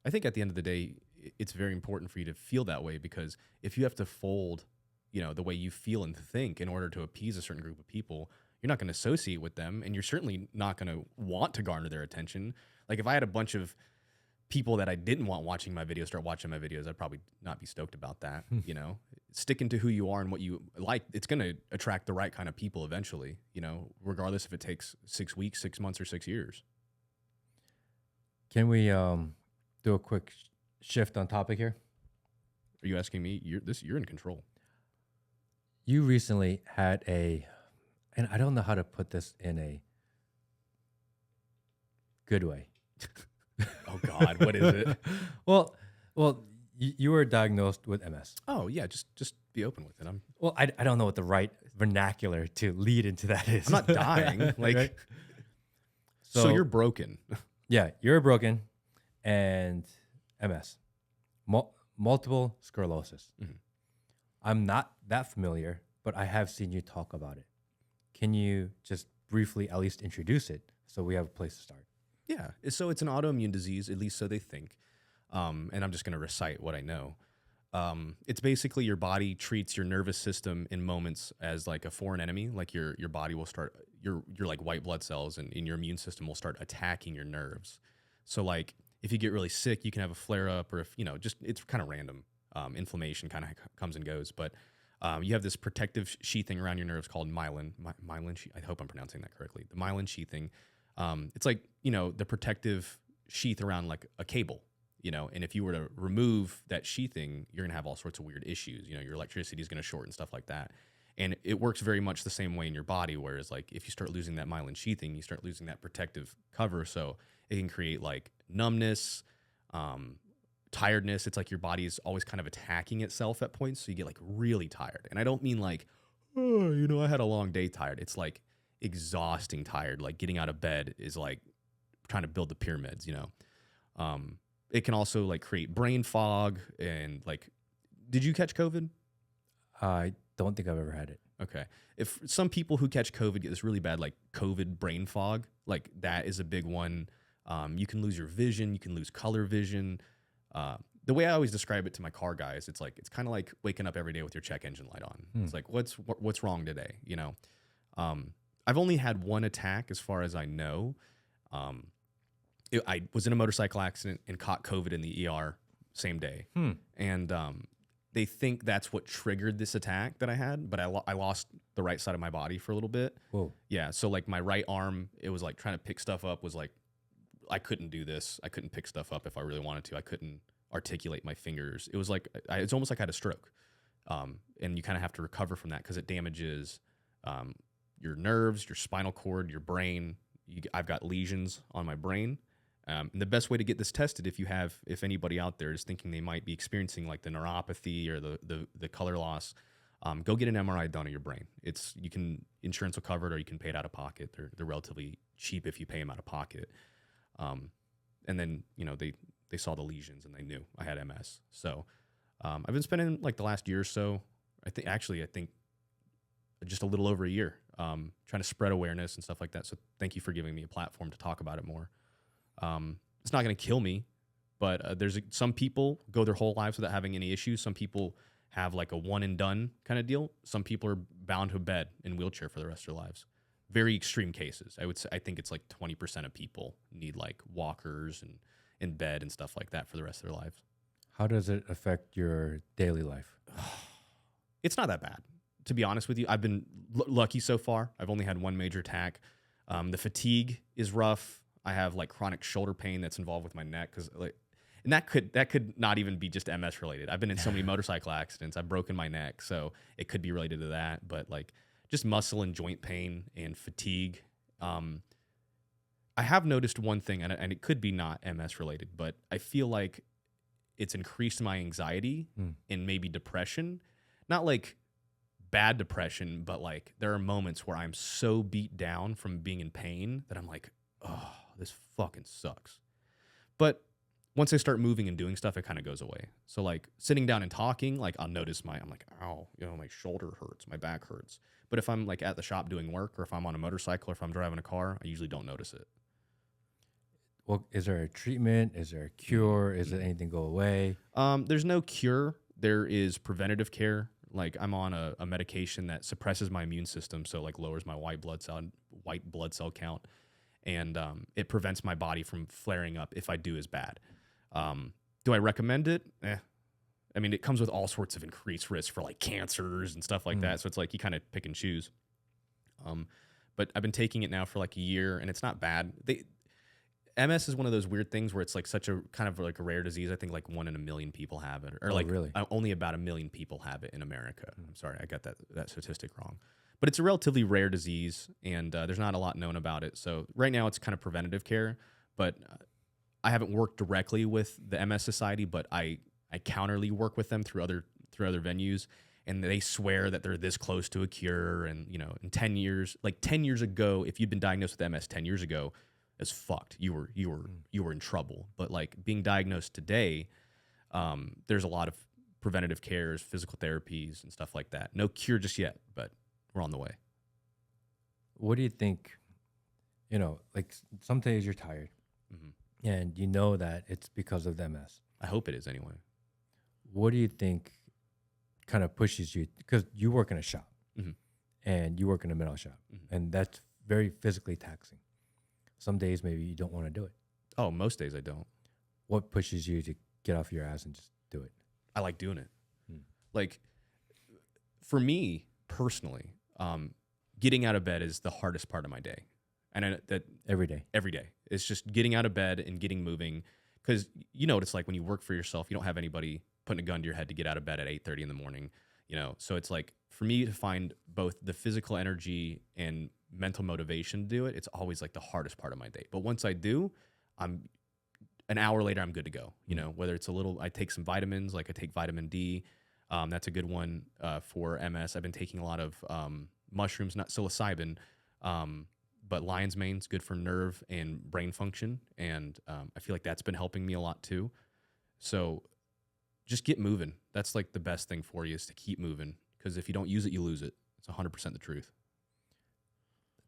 I think at the end of the day, it's very important for you to feel that way, because if you have to fold, you know, the way you feel and think in order to appease a certain group of people, you're not going to associate with them, and you're certainly not going to want to garner their attention. Like, if I had a bunch of people that I didn't want watching my videos start watching my videos, I'd probably not be stoked about that. You know, sticking to who you are and what you like, it's going to attract the right kind of people eventually, you know, regardless if it takes 6 weeks, 6 months, or 6 years. Can we do a quick shift on topic here? Are you asking me? You're in control. You recently had and I don't know how to put this in a good way. Oh God, what is it? Well, you were diagnosed with MS. Oh yeah, just be open with it. I don't know what the right vernacular to lead into that is. I'm not dying. Like, right? So you're broken. Yeah, you're broken, and MS, multiple sclerosis. I'm not that familiar, but I have seen you talk about it. Can you just briefly at least introduce it so we have a place to start? Yeah, so it's an autoimmune disease, at least so they think. And I'm just going to recite what I know. It's basically your body treats your nervous system in moments as like a foreign enemy. Like your body will start your like white blood cells and in your immune system will start attacking your nerves. So like if you get really sick, you can have a flare up, or if just it's kind of random. Inflammation kind of comes and goes, but you have this protective sheathing around your nerves called myelin. I hope I'm pronouncing that correctly. The myelin sheathing. It's like the protective sheath around like a cable. And if you were to remove that sheathing, you're going to have all sorts of weird issues. Your electricity is going to short and stuff like that. And it works very much the same way in your body, whereas like if you start losing that myelin sheathing, you start losing that protective cover. So it can create like numbness, tiredness. It's like your body is always kind of attacking itself at points. So you get like really tired. And I don't mean like, I had a long day tired. It's like exhausting tired. Like getting out of bed is like trying to build the pyramids, It can also like create brain fog and like, did you catch COVID? I don't think I've ever had it. Okay. If some people who catch COVID get this really bad, like COVID brain fog, like that is a big one. You can lose your vision. You can lose color vision. The way I always describe it to my car guys, it's kind of like waking up every day with your check engine light on. It's like, what's wrong today? I've only had one attack as far as I know. I was in a motorcycle accident and caught COVID in the ER same day. And they think that's what triggered this attack that I had, but I lost the right side of my body for a little bit. Whoa. Yeah, so like my right arm, it was like trying to pick stuff up was like, I couldn't do this. I couldn't pick stuff up if I really wanted to. I couldn't articulate my fingers. It was like, it's almost like I had a stroke. And you kind of have to recover from that because it damages your nerves, your spinal cord, your brain. I've got lesions on my brain. And the best way to get this tested, if anybody out there is thinking they might be experiencing like the neuropathy or the color loss, go get an MRI done of your brain. Insurance will cover it, or you can pay it out of pocket. They're relatively cheap if you pay them out of pocket. And then they saw the lesions and they knew I had MS. So I've been spending like the last year or so, I think just a little over a year, trying to spread awareness and stuff like that. So thank you for giving me a platform to talk about it more. It's not going to kill me, but there's some people go their whole lives without having any issues. Some people have like a one and done kind of deal. Some people are bound to a bed in wheelchair for the rest of their lives. Very extreme cases. I think it's like 20% of people need like walkers and in bed and stuff like that for the rest of their lives. How does it affect your daily life? It's not that bad, to be honest with you. I've been lucky so far. I've only had one major attack. The fatigue is rough. I have like chronic shoulder pain that's involved with my neck and that could not even be just MS related. I've been in so many motorcycle accidents. I've broken my neck, so it could be related to that. But like just muscle and joint pain and fatigue. I have noticed one thing, and it could be not MS related, but I feel like it's increased my anxiety and maybe depression. Not like bad depression, but like there are moments where I'm so beat down from being in pain that I'm like, oh, this fucking sucks. But once I start moving and doing stuff, it kind of goes away. So like sitting down and talking, like I'll notice I'm like, ow, my shoulder hurts, my back hurts. But if I'm like at the shop doing work, or if I'm on a motorcycle, or if I'm driving a car, I usually don't notice it. Well, is there a treatment? Is there a cure? Is it anything go away? There's no cure. There is preventative care. Like I'm on a medication that suppresses my immune system, so like lowers my white blood cell count, and it prevents my body from flaring up if I do as bad. Do I recommend it? I mean, it comes with all sorts of increased risk for like cancers and stuff like that. So it's like you kind of pick and choose. But I've been taking it now for like a year, and it's not bad. MS is one of those weird things where it's like such a kind of like a rare disease. I think like 1 in a million people have it, or really? Only about 1 million people have it in America. I'm sorry, I got that statistic wrong. But it's a relatively rare disease, and there's not a lot known about it. So right now it's kind of preventative care, but I haven't worked directly with the MS Society, but I counterly work with them through other venues, and they swear that they're this close to a cure. And in 10 years, like 10 years ago, if you'd been diagnosed with MS 10 years ago, it's fucked. You were in trouble. But like being diagnosed today, there's a lot of preventative cares, physical therapies, and stuff like that. No cure just yet, but we're on the way. What do you think? Like some days you're tired, and you know that it's because of the MS. I hope it is anyway. what do you think kind of pushes you? Because you work in a shop Mhm. and you work in a metal shop, and that's very physically taxing. Some days maybe you don't want to do it. Oh, most days I don't. What pushes you to get off your ass and just do it? I like doing it. Hmm. Like for me personally, getting out of bed is the hardest part of my day, and that Every day. every day it's just getting out of bed and getting moving. Because you know what it's like when you work for yourself. You don't have anybody putting a gun to your head to get out of bed at 8:30 in the morning. You know, so it's like for me to find both the physical energy and mental motivation to do it. It's always like the hardest part of my day. But once I do, I'm an hour later, I'm good to go. You know, whether it's a little, I take some vitamins, like I take vitamin D. That's a good one for MS. I've been taking a lot of mushrooms, not psilocybin, but lion's mane's good for nerve and brain function. And I feel like that's been helping me a lot too. So just get moving. That's like the best thing for you is to keep moving. Because if you don't use it, you lose it. It's 100% the truth.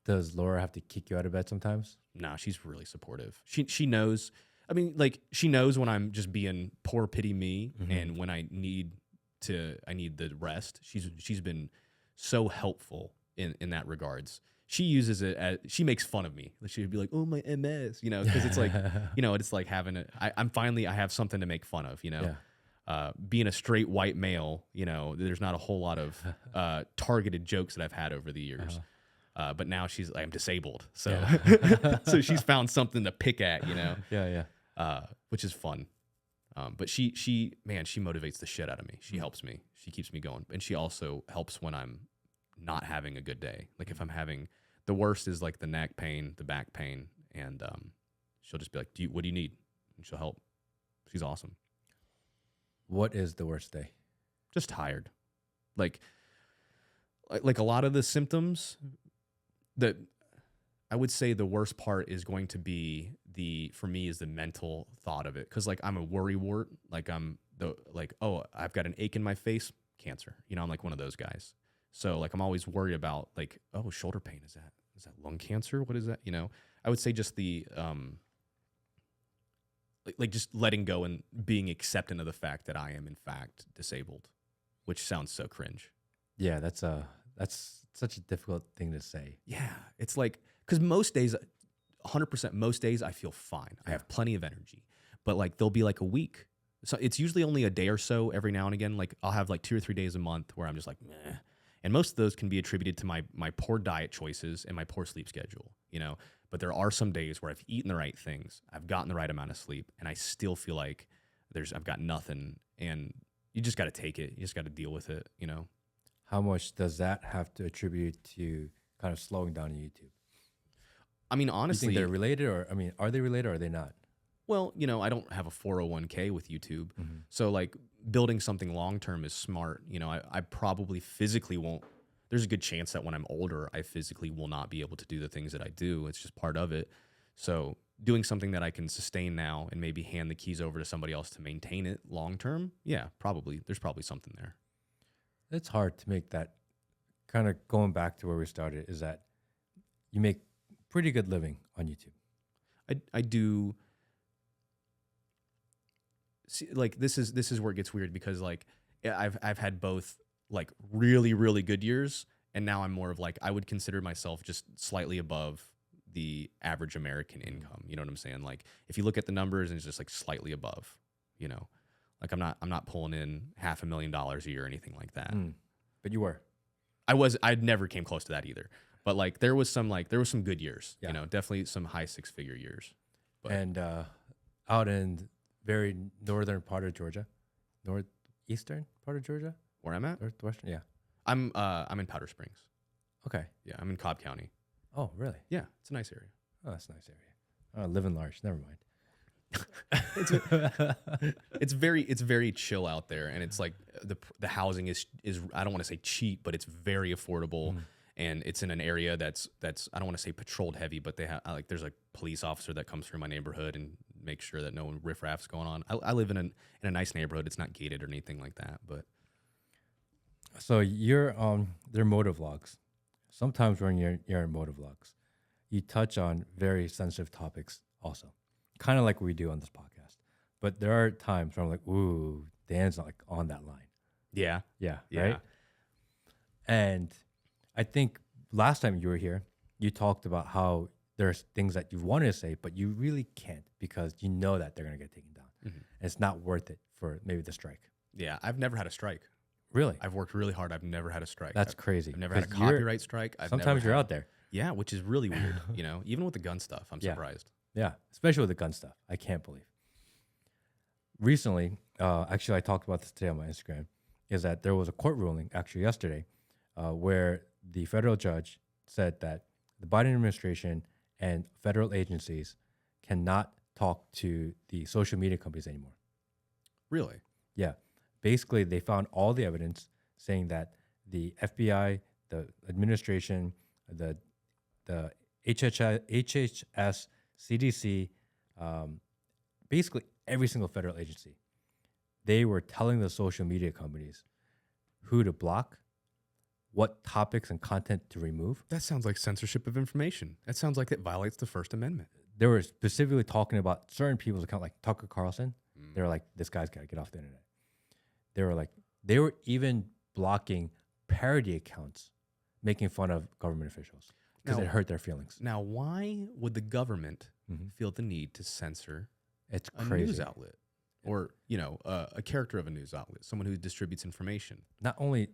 Does Laura have to kick you out of bed sometimes? Nah, she's really supportive. She knows. I mean, like she knows when I'm just being poor pity me, and when I need the rest. She's been so helpful in that regards. She uses it as she makes fun of me. She'd be like, "Oh, my MS," you know, because it's like, you know, it's like having a. I have something to make fun of, you know. Yeah. Being a straight white male, you know, there's not a whole lot of targeted jokes that I've had over the years. But now I'm disabled, so Yeah. so she's found something to pick at, you know. Yeah. Which is fun. But she motivates the shit out of me. She helps me. She keeps me going, and she also helps when I'm not having a good day. Like if I'm having the worst is like the neck pain, the back pain, and she'll just be like, "What do you need?" And she'll help. She's awesome. What is the worst day? Just tired, like a lot of the symptoms. That I would say the worst part is going to be for me is the mental thought of it. Cause like I'm a worry wart. Like oh, I've got an ache in my face, cancer. You know, I'm like one of those guys. So like I'm always worried about like, oh, shoulder pain. Is that lung cancer? What is that? You know, I would say just the like just letting go and being acceptant of the fact that I am in fact disabled, which sounds so cringe. Yeah, that's such a difficult thing to say. Yeah, it's like because most days, 100% most days I feel fine. I have plenty of energy, but like there'll be like a week. So it's usually only a day or so every now and again. Like I'll have like 2 or 3 days a month where I'm just like, meh. And most of those can be attributed to my poor diet choices and my poor sleep schedule, you know. But there are some days where I've eaten the right things, I've gotten the right amount of sleep, and I still feel like I've got nothing. And you just got to take it. You just got to deal with it, you know. How much does that have to attribute to kind of slowing down YouTube? I mean, You honestly, think they're related, or I mean, are they related or are they not? well, you know, I don't have a 401k with YouTube. So like building something long term is smart. You know, I probably physically won't. There's a good chance that when I'm older, I physically will not be able to do the things that I do. It's just part of it. So doing something that I can sustain now and maybe hand the keys over to somebody else to maintain it long term, yeah, probably. There's probably something there. It's hard to make that kind of going back to where we started is that you make pretty good living on YouTube. I do. See, like this is where it gets weird because like I've had both like really really good years, and now I'm more of like I would consider myself just slightly above the average American income. You know what I'm saying? Like if you look at the numbers and it's just like slightly above, you know, like I'm not pulling in $500,000 a year or anything like that. But you were. I never came close to that either. But like there was some good years, Yeah. you know, definitely some high 6-figure years. But And out in very northern part of Georgia, northeastern part of Georgia, where I'm at, northwestern. Yeah. I'm in Powder Springs. Okay. Yeah, I'm in Cobb County. Oh, really? Yeah, it's a nice area. Oh, that's a nice area. Living large. Never mind. It's very chill out there, and it's like the housing is I don't want to say cheap, but it's very affordable, and it's in an area that's I don't want to say patrolled heavy, but they have like there's a police officer that comes through my neighborhood and makes sure that no riffraff's going on. I live in a nice neighborhood. It's not gated or anything like that, but So you're they're motor vlogs. Sometimes when you're in motor vlogs, you touch on very sensitive topics also, kind of like we do on this podcast. But there are times where I'm like, ooh, Dan's like on that line. Yeah. Yeah, Yeah. right. And I think last time you were here, you talked about how there's things that you wanted to say, but you really can't because you know that they're gonna get taken down. Mhm. And it's not worth it for maybe the strike. Yeah. I've never had a strike. Really, I've worked really hard. I've never had a strike. that's crazy. I've never had a 'Cause you're- copyright strike. Sometimes you're out there. Yeah, which is really weird. Even with the gun stuff, I'm Yeah. surprised. Yeah, especially with the gun stuff. I can't believe. Recently, actually, I talked about this today on my Instagram, is that there was a court ruling actually yesterday where the federal judge said that the Biden administration and federal agencies cannot talk to the social media companies anymore. Really? Yeah. Basically, they found all the evidence saying that the FBI, the administration, the HHS, CDC, basically every single federal agency, they were telling the social media companies who to block, what topics and content to remove. That sounds like censorship of information. That sounds like it violates the First Amendment. They were specifically talking about certain people's account, like Tucker Carlson. They were like, this guy's got to get off the internet. They were even blocking parody accounts, making fun of government officials because it hurt their feelings. Now, why would the government Mhm. feel the need to censor It's a crazy. news outlet or, a character of a news outlet, someone who distributes information? Not only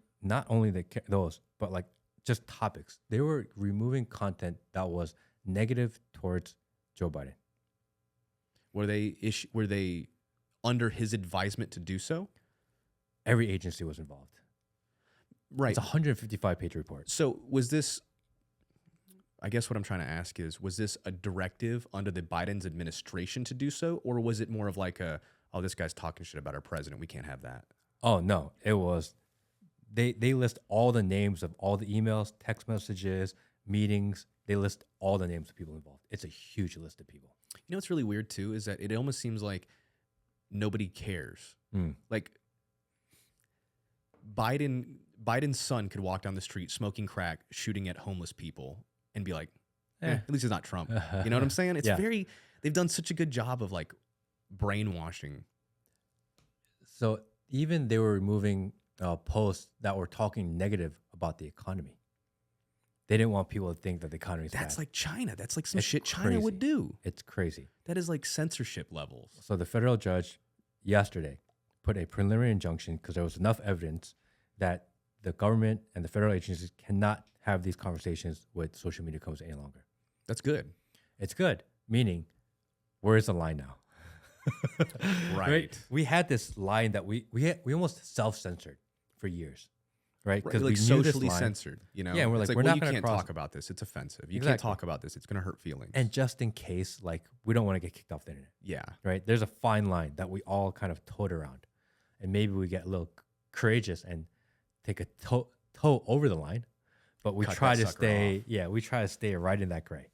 those, but like just topics. They were removing content that was negative towards Joe Biden. Were they under his advisement to do so? Every agency was involved. Right. It's a 155-page report. So was this, I guess what I'm trying to ask is, was this a directive under the Biden's administration to do so? Or was it more of like oh, this guy's talking shit about our president, we can't have that? Oh no, it was. They list all the names of all the emails, text messages, meetings. They list all the names of people involved. It's a huge list of people. You know what's really weird too is that it almost seems like nobody cares. Mm. Like Biden's son could walk down the street smoking crack, shooting at homeless people, and be like, at least it's not Trump. You know what I'm saying? It's Yeah. they've done such a good job of like brainwashing. So even they were removing posts that were talking negative about the economy. They didn't want people to think that the economy is That's bad. like China. That's like some It's shit China would crazy. do. It's crazy. That is like censorship levels. So the federal judge yesterday put a preliminary injunction because there was enough evidence that the government and the federal agencies cannot have these conversations with social media companies any longer. That's good. It's good, meaning where is the line now? Right. We had this line that we almost self-censored for years, right? Because we like knew this socially line. censored, you know? Yeah, and we're It's like, we're well, not you gonna can't cross- talk about this. It's offensive. You can't Exactly. talk about this. It's going to hurt feelings. And just in case, like, we don't want to get kicked off the internet, yeah. right? There's a fine line that we all kind of toed around. And maybe we get a little courageous and take a toe over the line, but we Cut try that to sucker stay, we try to stay right in that gray.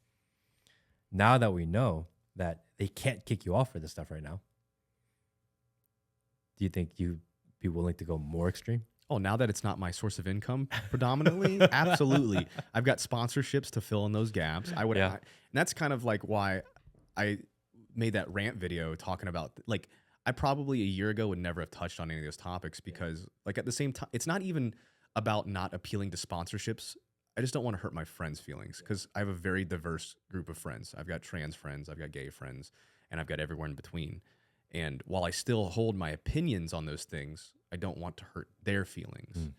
Now that we know that they can't kick you off for this stuff right now, do you think you'd be willing to go more extreme? Oh, now that it's not my source of income predominantly, absolutely. I've got sponsorships to fill in those gaps. And that's kind of like why I made that rant video talking about, like, I probably a year ago would never have touched on any of those topics because, like, at the same time, it's not even about not appealing to sponsorships. I just don't want to hurt my friends' feelings because I have a very diverse group of friends. I've got trans friends, I've got gay friends, and I've got everywhere in between. And while I still hold my opinions on those things, I don't want to hurt their feelings.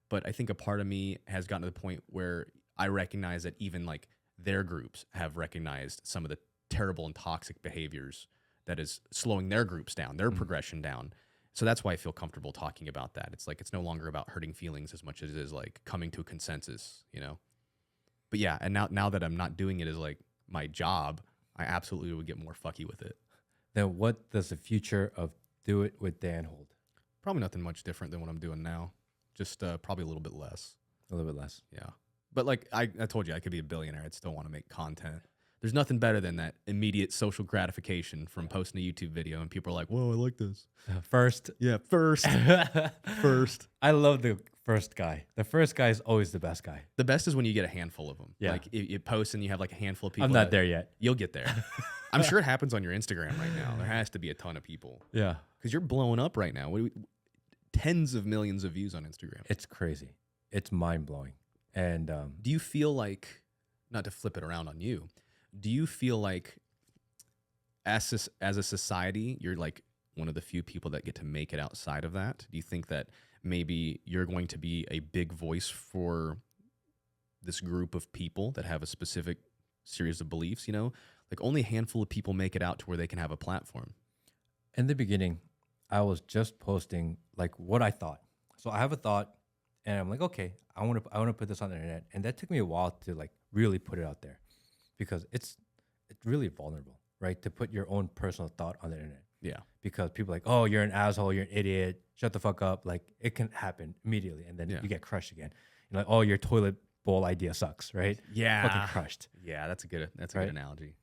But I think a part of me has gotten to the point where I recognize that even like their groups have recognized some of the terrible and toxic behaviors that is slowing their groups down, their progression down. So that's why I feel comfortable talking about that. It's like it's no longer about hurting feelings as much as it is like coming to a consensus, you know? But yeah, and now that I'm not doing it as like my job, I absolutely would get more fucky with it. Then what does the future of Do It With Dan hold? Probably nothing much different than what I'm doing now. Just probably a little bit less. A little bit less. Yeah. But like I told you, I could be a billionaire. I'd still want to make content. There's nothing better than that immediate social gratification from posting a YouTube video and people are like, whoa, I like this. First. Yeah, first. First. I love the first guy. The first guy is always the best guy. The best is when you get a handful of them. Yeah. Like you post and you have like a handful of people. I'm not there yet. You'll get there. I'm sure it happens on your Instagram right now. There has to be a ton of people. Yeah. Because you're blowing up right now. tens of millions of views on Instagram. It's crazy. It's mind blowing. And Do you feel like, not to flip it around on you, do you feel like as a society, you're like one of the few people that get to make it outside of that? Do you think that maybe you're going to be a big voice for this group of people that have a specific series of beliefs? You know, like only a handful of people make it out to where they can have a platform. in the beginning, I was just posting like what I thought. So I have a thought, and I'm like, okay, I want to put this on the internet, and that took me a while to like really put it out there, because it's really vulnerable, right? To put your own personal thought on the internet, Yeah. because people are like, oh, you're an asshole, you're an idiot, shut the fuck up. Like it can happen immediately, and then Yeah. you get crushed again. You're like, oh, your toilet bowl idea sucks, right? Yeah. Fucking crushed. Yeah, that's a good Right? analogy.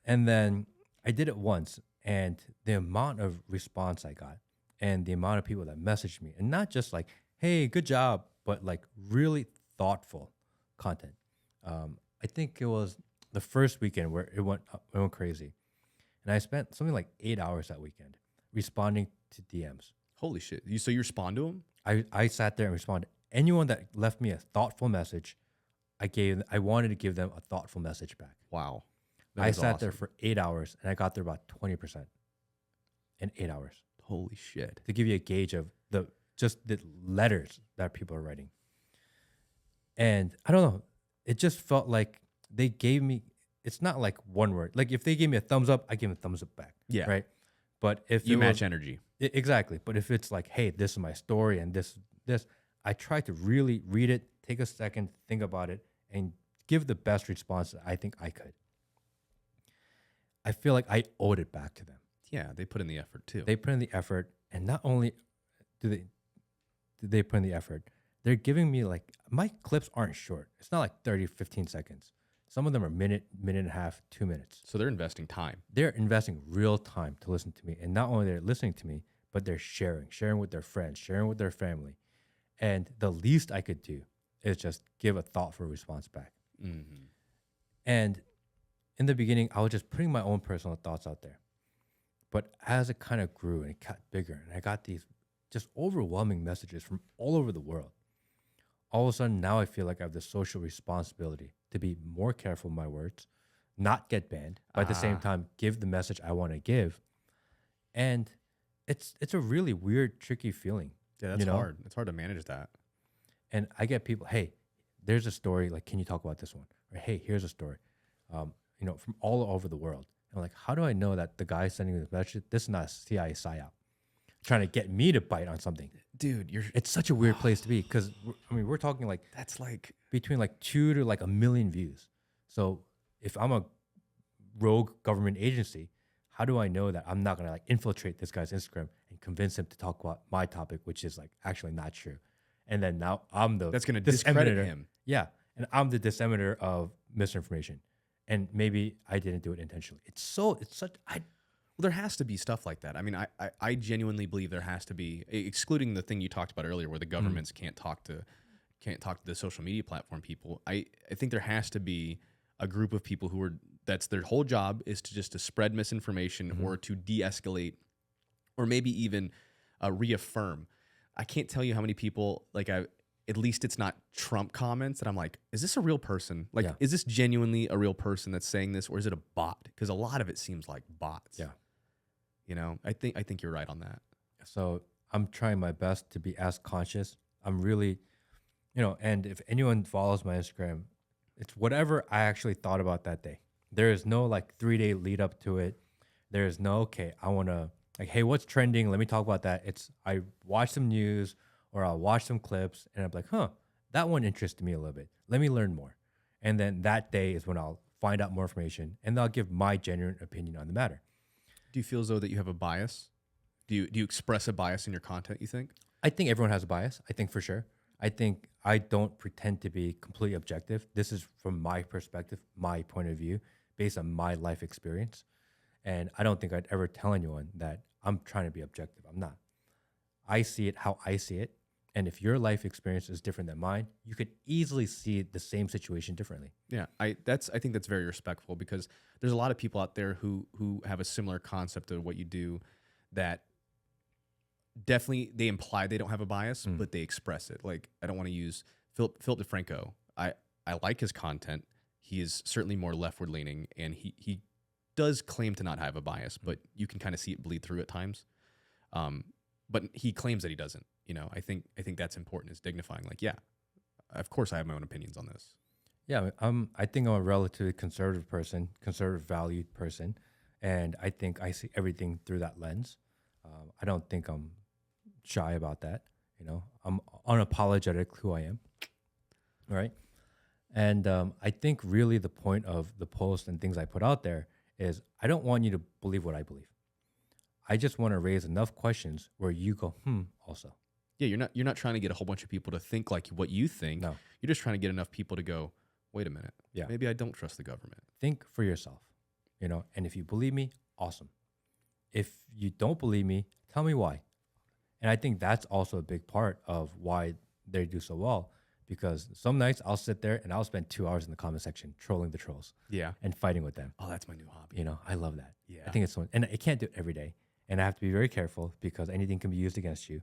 And then I did it once, and the amount of response I got, and the amount of people that messaged me, and not just like, hey, good job, but like really thoughtful content. I think it was the first weekend where it went crazy. And I spent something like 8 hours that weekend responding to DMs. Holy shit. So you respond to them? I sat there and responded. Anyone that left me a thoughtful message, I wanted to give them a thoughtful message back. Wow. I sat there for 8 hours, and I got there about 20% in 8 hours, Holy shit. to give you a gauge of the letters that people are writing. And I don't know, it just felt like they gave me, it's not like one word. Like if they gave me a thumbs up, I give them a thumbs up back. Yeah. Right. But if You it match was, energy. exactly. But if it's like, hey, this is my story and this, I try to really read it, take a second, think about it, and give the best response that I think I could. I feel like I owed it back to them. Yeah, they put in the effort too. They put in the effort, and not only do they put in the effort, they're giving me like, my clips aren't short. It's not like 30, 15 seconds. Some of them are minute and a half, 2 minutes. So they're investing time. They're investing real time to listen to me. And not only they're listening to me, but they're sharing with their friends, sharing with their family. And the least I could do is just give a thoughtful response back. Mm-hmm. And in the beginning, I was just putting my own personal thoughts out there. But as it kind of grew and it got bigger, and I got these just overwhelming messages from all over the world, all of a sudden now I feel like I have the social responsibility to be more careful with my words, not get banned, but at the same time give the message I want to give. And it's a really weird, tricky feeling. Yeah, that's hard. It's hard to manage that. And I get people, hey, there's a story, like, can you talk about this one? Or hey, here's a story, from all over the world. And I'm like, how do I know that the guy sending me this message, this is not a CIA psyop trying to get me to bite on something? Dude, It's such a weird place to be, because we're talking like that's like between like 2 to like 1 million views. So if I'm a rogue government agency, how do I know that I'm not gonna like infiltrate this guy's Instagram and convince him to talk about my topic, which is like actually not true? And then now I'm the that's gonna discredit him. Yeah, and I'm the disseminator of misinformation, and maybe I didn't do it intentionally. Well, There has to be stuff like that. I mean, I genuinely believe there has to be, excluding the thing you talked about earlier, where the governments can't talk to the social media platform people. I think there has to be a group of people that's their whole job is to spread misinformation or to de-escalate, or maybe even reaffirm. I can't tell you how many people, like, at least it's not Trump comments that I'm like, is this a real person? Like, is this genuinely a real person that's saying this, or is it a bot? Because a lot of it seems like bots. Yeah. You know, I think you're right on that. So I'm trying my best to be as conscious. I'm really, and if anyone follows my Instagram, it's whatever I actually thought about that day. There is no like 3-day lead up to it. There is no, okay, I want to like, hey, what's trending? Let me talk about that. I watch some news, or I'll watch some clips, and I'm like, that one interested me a little bit. Let me learn more. And then that day is when I'll find out more information, and I'll give my genuine opinion on the matter. Do you feel as though that you have a bias? Do you express a bias in your content, you think? I think everyone has a bias. I think for sure. I think I don't pretend to be completely objective. This is from my perspective, my point of view, based on my life experience. And I don't think I'd ever tell anyone that I'm trying to be objective. I'm not. I see it how I see it. And if your life experience is different than mine, you could easily see the same situation differently. Yeah, I think that's very respectful, because there's a lot of people out there who have a similar concept of what you do, that definitely they imply they don't have a bias, but they express it. Like, I don't want to use Philip DeFranco. I like his content. He is certainly more leftward leaning, and he does claim to not have a bias, but you can kind of see it bleed through at times. But he claims that he doesn't. You know, I think that's important. It's dignifying. Like, yeah, of course I have my own opinions on this. Yeah, I think I'm a relatively conservative person, conservative valued person, and I think I see everything through that lens. I don't think I'm shy about that. You know, I'm unapologetic who I am, right? And I think really the point of the post and things I put out there is I don't want you to believe what I believe. I just want to raise enough questions where you go, also. Yeah, you're not trying to get a whole bunch of people to think like what you think. No. You're just trying to get enough people to go, wait a minute. Yeah. Maybe I don't trust the government. Think for yourself, you know, and if you believe me, awesome. If you don't believe me, tell me why. And I think that's also a big part of why they do so well, because some nights I'll sit there and I'll spend 2 hours in the comment section trolling the trolls. Yeah. And fighting with them. Oh, that's my new hobby. You know, I love that. Yeah. I think it's so, and I can't do it every day. And I have to be very careful because anything can be used against you.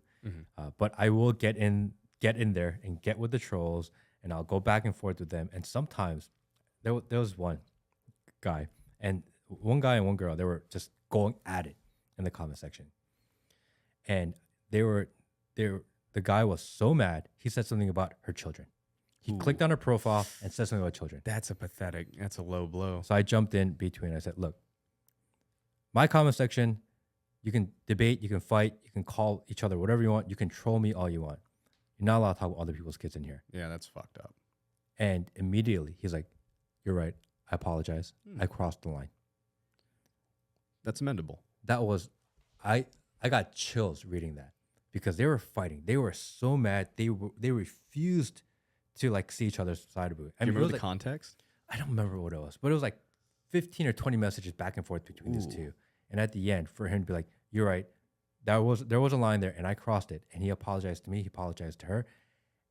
But I will get in there and get with the trolls, and I'll go back and forth with them. And sometimes there was one guy and one girl, they were just going at it in the comment section. And the guy was so mad, he said something about her children. He clicked on her profile and said something about children. That's a low blow. So I jumped in between. I said, look, my comment section, you can debate, you can fight, you can call each other whatever you want. You can troll me all you want. You're not allowed to talk about other people's kids in here. Yeah, that's fucked up. And immediately he's like, you're right. I apologize. I crossed the line. That's amendable. That was, I got chills reading that because they were fighting. They were so mad. They refused to like see each other's side of it. Do you remember the like, context? I don't remember what it was, but it was like 15 or 20 messages back and forth between these two. And at the end, for him to be like, you're right, there was a line there and I crossed it. And he apologized to me. He apologized to her.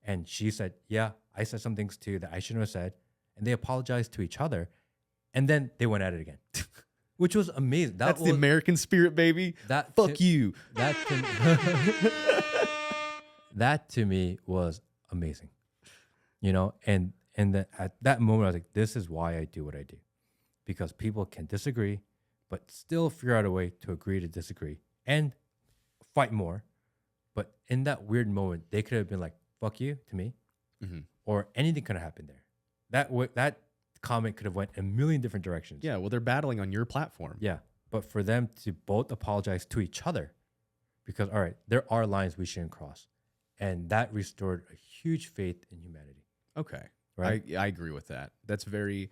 And she said, yeah, I said some things too that I shouldn't have said. And they apologized to each other. And then they went at it again, which was amazing. That's the American spirit, baby. Fuck you. That to me was amazing, you know? And at that moment, I was like, this is why I do what I do. Because people can disagree, but still figure out a way to agree to disagree and fight more. But in that weird moment, they could have been like, fuck you to me, or anything could have happened there. That comment could have went a million different directions. Yeah, well, they're battling on your platform. Yeah, but for them to both apologize to each other, because, all right, there are lines we shouldn't cross. And that restored a huge faith in humanity. Okay. Right? I agree with that. That's very...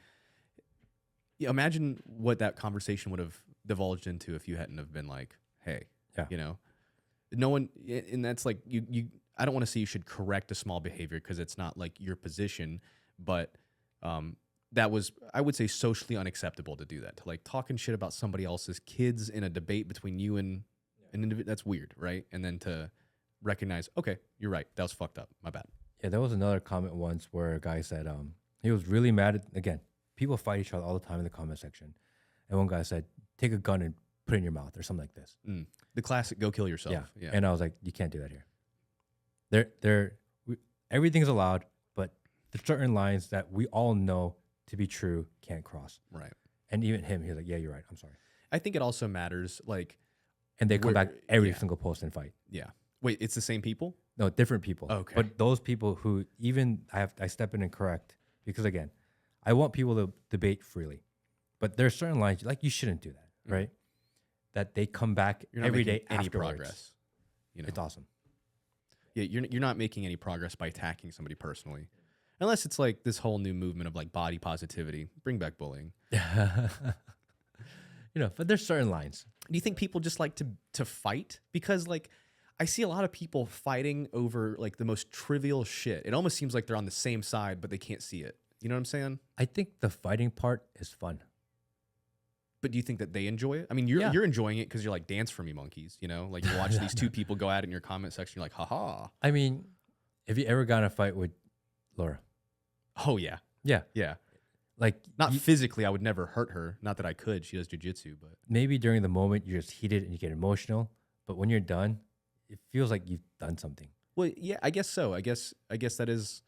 Yeah, imagine what that conversation would have divulged into if you hadn't have been like, hey, you know, no one, and that's like, I don't want to say you should correct a small behavior because it's not like your position, but that was, I would say, socially unacceptable to do that, to like talking shit about somebody else's kids in a debate between you and an individual. That's weird, right? And then to recognize, okay, you're right, that was fucked up, my bad. Yeah, there was another comment once where a guy said he was really mad at, again, people fight each other all the time in the comment section. And one guy said, take a gun and put it in your mouth or something like this. The classic, go kill yourself. Yeah. And I was like, you can't do that here. Everything's allowed, but there's certain lines that we all know to be true can't cross. Right. And even him, he was like, yeah, you're right. I'm sorry. I think it also matters, like... And they come back every single post and fight. Yeah. Wait, it's the same people? No, different people. Okay. But those people who even I step in and correct, because again, I want people to debate freely, but there are certain lines like you shouldn't do that, right? That they come back every day any afterwards. Progress. You know? It's awesome. Yeah, you're not making any progress by attacking somebody personally, unless it's like this whole new movement of like body positivity. Bring back bullying. You know, but there's certain lines. Do you think people just like to fight? Because like I see a lot of people fighting over like the most trivial shit. It almost seems like they're on the same side, but they can't see it. You know what I'm saying? I think the fighting part is fun. But do you think that they enjoy it? I mean, you're enjoying it because you're like, dance for me, monkeys. You know, like you watch these two people go at it in your comment section. You're like, haha. I mean, have you ever gotten a fight with Laura? Oh yeah, yeah. Like not physically, I would never hurt her. Not that I could. She does jujitsu, but maybe during the moment you're just heated and you get emotional. But when you're done, it feels like you've done something. Well, yeah, I guess so. I guess that is,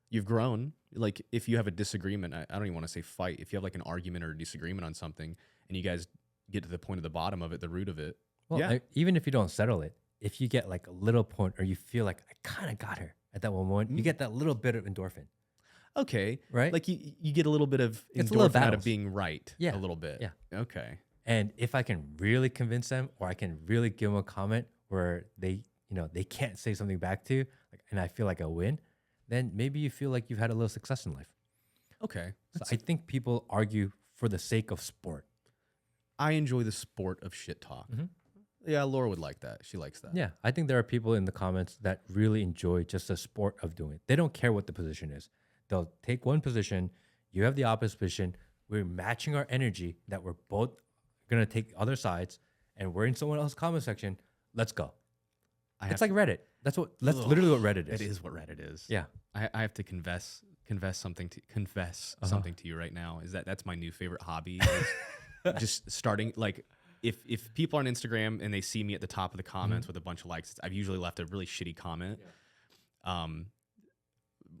you've grown. Like if you have a disagreement, I don't even want to say fight. If you have like an argument or a disagreement on something, and you guys get to the point of the bottom of it, the root of it. Well, Yeah. even if you don't settle it, if you get like a little point, or you feel like I kind of got her at that one moment, you get that little bit of endorphin. Okay. Right? Like you get a little bit of It's a little endorphin out of battles. being right. Yeah. A little bit. Yeah. Okay. And if I can really convince them, or I can really give them a comment where they, they can't say something back to, like, and I feel like I win, then maybe you feel like you've had a little success in life. Okay. So I think people argue for the sake of sport. I enjoy the sport of shit talk. Yeah, Laura would like that. She likes that. Yeah, I think there are people in the comments that really enjoy just the sport of doing it. They don't care what the position is. They'll take one position, you have the opposite position, we're matching our energy that we're both going to take other sides, and we're in someone else's comment section. Let's go. It's like Reddit. That's literally what Reddit is. It is what Reddit is. Yeah. I have to confess something to you right now. Is that's my new favorite hobby. Is just starting, like, if people are on Instagram and they see me at the top of the comments with a bunch of likes, I've usually left a really shitty comment. Yeah.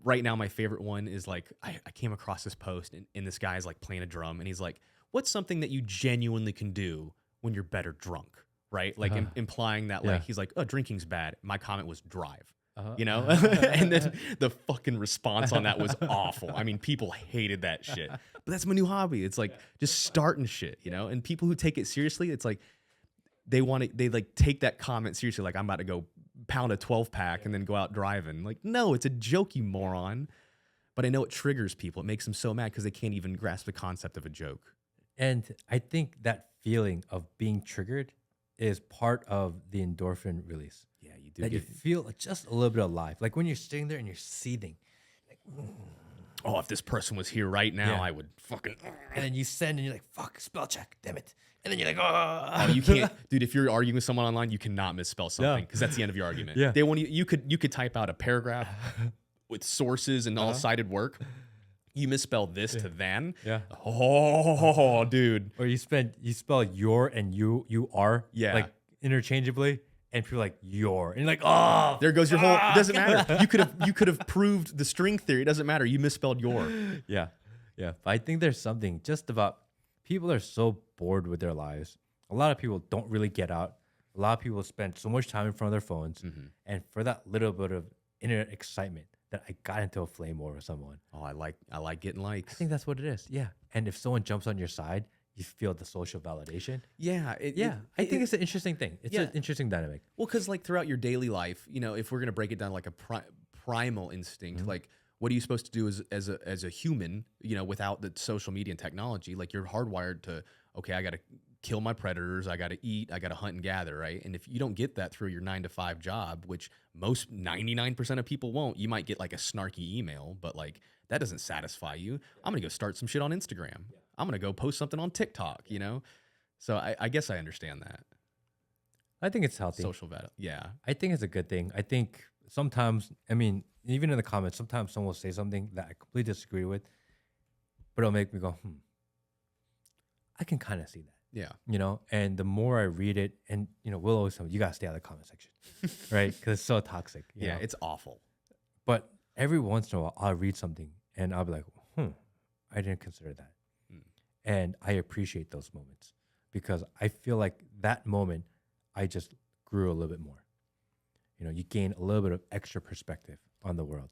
Right now, my favorite one is like, I came across this post and this guy's like playing a drum, and he's like, what's something that you genuinely can do when you're better drunk? Right? Like implying that like, he's like, oh, drinking's bad. My comment was drive. And then the fucking response on that was awful. I mean, people hated that shit. But that's my new hobby. It's like just starting shit, and people who take it seriously, it's like they like take that comment seriously. Like, I'm about to go pound a 12-pack and then go out driving. Like, no, it's a joke, you moron. But I know it triggers people. It makes them so mad because they can't even grasp the concept of a joke. And I think that feeling of being triggered is part of the endorphin release. Yeah, you do. That you feel just a little bit alive. Like when you're sitting there and you're seething. Like, oh, if this person was here right now, I would fucking. And then you send and you're like, fuck, spell check, damn it. And then you're like, oh, you can't, dude. If you're arguing with someone online, you cannot misspell something because that's the end of your argument. Yeah. They want you could type out a paragraph with sources and all cited work. You misspell this to than. Yeah. Oh, dude. Or you spell your and you are like interchangeably, and people are like your, and you're like, oh, there goes your whole. It doesn't matter. You could have proved the string theory. It doesn't matter. You misspelled your. Yeah. But I think there's something just about people are so bored with their lives. A lot of people don't really get out. A lot of people spend so much time in front of their phones, and for that little bit of internet excitement, that I got into a flame war with someone. Oh, I like getting likes. I think that's what it is. Yeah. And if someone jumps on your side, you feel the social validation. Yeah. I think it's an interesting thing. It's an interesting dynamic. Well, because like throughout your daily life, if we're going to break it down like a primal instinct, like what are you supposed to do as a human, without the social media and technology? Like you're hardwired to, okay, I got to kill my predators. I got to eat. I got to hunt and gather, right? And if you don't get that through your 9-to-5 job, which most 99% of people won't, you might get like a snarky email, but like that doesn't satisfy you. I'm going to go start some shit on Instagram. I'm going to go post something on TikTok, So I guess I understand that. I think it's healthy. Social value. Yeah. I think it's a good thing. I think sometimes, even in the comments, sometimes someone will say something that I completely disagree with, but it'll make me go, I can kind of see that. Yeah. And the more I read it, and, we'll always tell you got to stay out of the comment section, right? Because it's so toxic. You know? It's awful. But every once in a while, I'll read something and I'll be like, I didn't consider that. And I appreciate those moments because I feel like that moment, I just grew a little bit more. You gain a little bit of extra perspective on the world.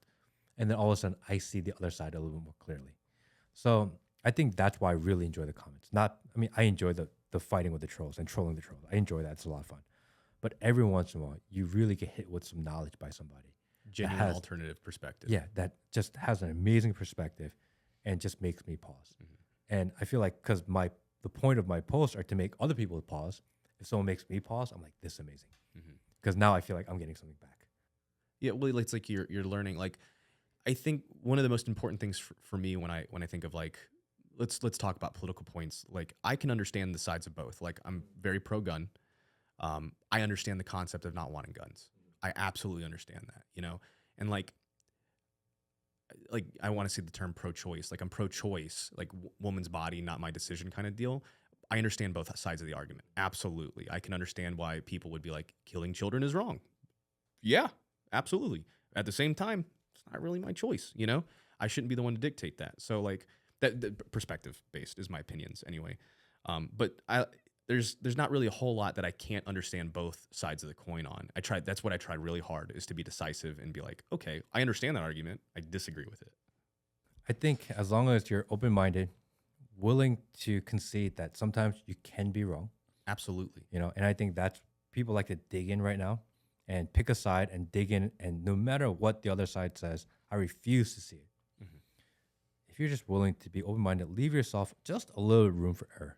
And then all of a sudden, I see the other side a little bit more clearly. So I think that's why I really enjoy the comments. I enjoy the fighting with the trolls and trolling the trolls. I enjoy that. It's a lot of fun. But every once in a while, you really get hit with some knowledge by somebody. Genuine alternative perspective. Yeah, that just has an amazing perspective and just makes me pause. And I feel like because the point of my posts are to make other people pause. If someone makes me pause, I'm like, this is amazing. Because now I feel like I'm getting something back. Yeah, well, it's like you're learning. Like, I think one of the most important things for me when I think of like, let's talk about political points. Like, I can understand the sides of both. Like, I'm very pro-gun. I understand the concept of not wanting guns. I absolutely understand that, And like I want to see the term pro-choice. Like, I'm pro-choice, like woman's body, not my decision kind of deal. I understand both sides of the argument. Absolutely. I can understand why people would be like, killing children is wrong. Yeah, absolutely. At the same time, it's not really my choice, you know? I shouldn't be the one to dictate that. So like that perspective based is my opinions anyway. But there's not really a whole lot that I can't understand both sides of the coin on. That's what I tried really hard, is to be decisive and be like, okay, I understand that argument. I disagree with it. I think as long as you're open-minded, willing to concede that sometimes you can be wrong, Absolutely. and I think that's people like to dig in right now and pick a side and dig in, and no matter what the other side says, I refuse to see it. Mhm. If you're just willing to be open-minded, leave yourself just a little room for error.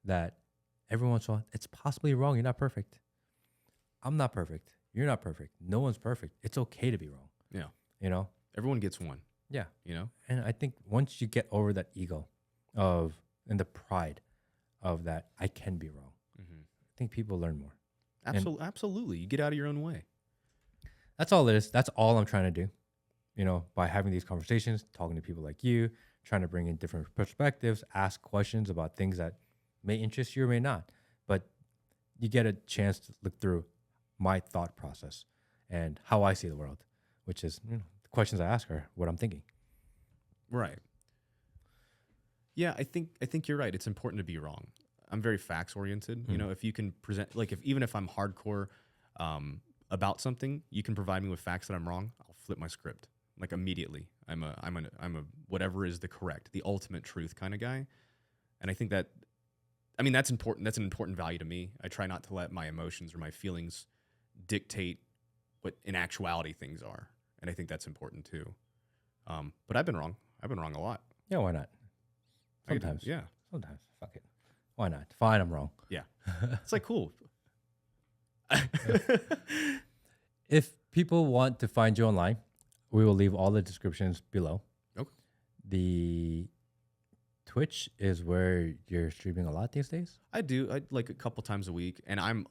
That every once in a while, it's possibly wrong. You're not perfect. I'm not perfect. You're not perfect. No one's perfect. It's okay to be wrong. Yeah. You know? Everyone gets one, Yeah. you know? And I think once you get over that ego and the pride of that, I can be wrong. Mm-hmm. I think people learn more. Absolutely. You get out of your own way. That's all it is. That's all I'm trying to do. By having these conversations, talking to people like you, trying to bring in different perspectives, ask questions about things that may interest you or may not. But you get a chance to look through my thought process and how I see the world, which is the questions I ask are what I'm thinking. Right. Yeah, I think you're right. It's important to be wrong. I'm very facts oriented. You know, if you can present, like, even if I'm hardcore about something, you can provide me with facts that I'm wrong, I'll flip my script like immediately. I'm a whatever is the ultimate truth kind of guy. And I think that's important. That's an important value to me. I try not to let my emotions or my feelings dictate what in actuality things are. And I think that's important too. But I've been wrong. I've been wrong a lot. Yeah, why not? Sometimes. Yeah. Sometimes. Fuck it. Why not? Fine, I'm wrong. Yeah. It's like, cool. If people want to find you online, we will leave all the descriptions below. Okay. The Twitch is where you're streaming a lot these days? I do. I like a couple times a week, and I'm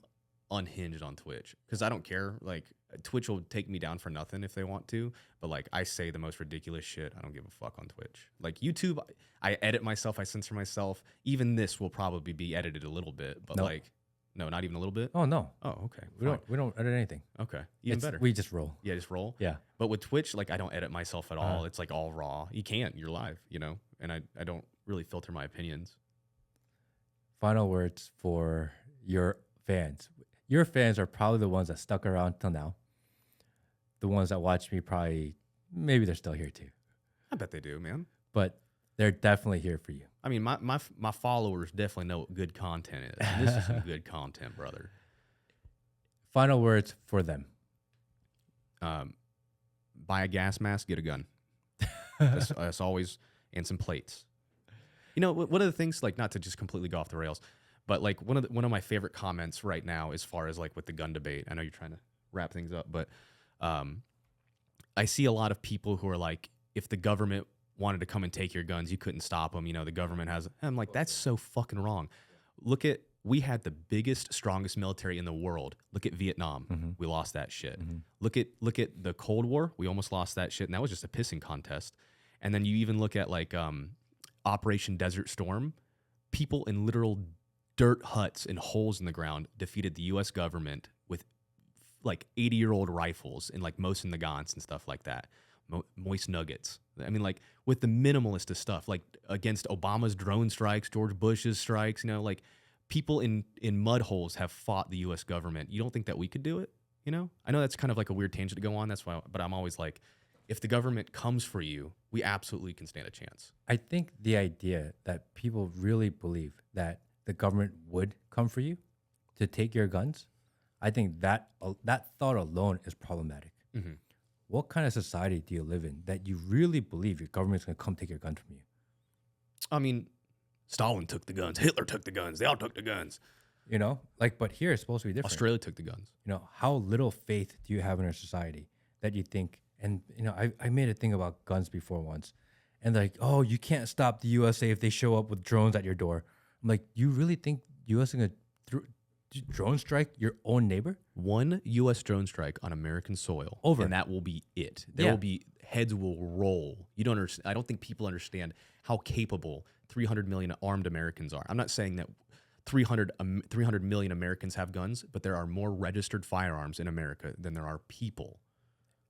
unhinged on Twitch because I don't care. Like, Twitch will take me down for nothing if they want to, but like, I say the most ridiculous shit. I don't give a fuck on Twitch. Like YouTube, I edit myself, I censor myself. Even this will probably be edited a little bit, but no, not even a little bit. Oh no. Oh, okay. We don't edit anything. Okay, even better. We just roll. Yeah, just roll. Yeah. But with Twitch, like, I don't edit myself at all. It's like all raw. You can't. You're live, and I don't really filter my opinions. Final words for your fans. Your fans are probably the ones that stuck around till now. The ones that watch me maybe they're still here too. I bet they do, man. But they're definitely here for you. I mean, my followers definitely know what good content is. And this is some good content, brother. Final words for them. Buy a gas mask, get a gun. That's always, and some plates. One of the things, like, not to just completely go off the rails, but like one of my favorite comments right now, as far as like with the gun debate, I know you're trying to wrap things up, but I see a lot of people who are like, if the government wanted to come and take your guns, you couldn't stop them. The government has. I'm like, that's so fucking wrong. We had the biggest, strongest military in the world. Look at Vietnam. Mm-hmm. We lost that shit. Mm-hmm. Look at the Cold War. We almost lost that shit, and that was just a pissing contest. And then you even look at like Operation Desert Storm. People in literal dirt huts and holes in the ground defeated the U.S. government with like 80-year-old rifles and like Mosin Nagants and stuff like that. Moist nuggets. I mean, like, with the minimalist of stuff, like against Obama's drone strikes, George Bush's strikes, like, people in mud holes have fought the U.S. government. You don't think that we could do it? I know that's kind of like a weird tangent to go on. That's why, but I'm always like, if the government comes for you, we absolutely can stand a chance. I think the idea that people really believe that the government would come for you to take your guns, I think that thought alone is problematic. Mm-hmm. What kind of society do you live in that you really believe your government's going to come take your gun from you? I mean, Stalin took the guns. Hitler took the guns. They all took the guns. But here it's supposed to be different. Australia took the guns. How little faith do you have in our society that you think, and I made a thing about guns before once, and like, oh, you can't stop the USA if they show up with drones at your door. I'm like, you really think US is going to drone strike your own neighbor? One U.S. drone strike on American soil, over, and that will be it. There will be heads will roll. You don't understand. I don't think people understand how capable 300 million armed Americans are. I'm not saying that 300 million Americans have guns, but there are more registered firearms in America than there are people.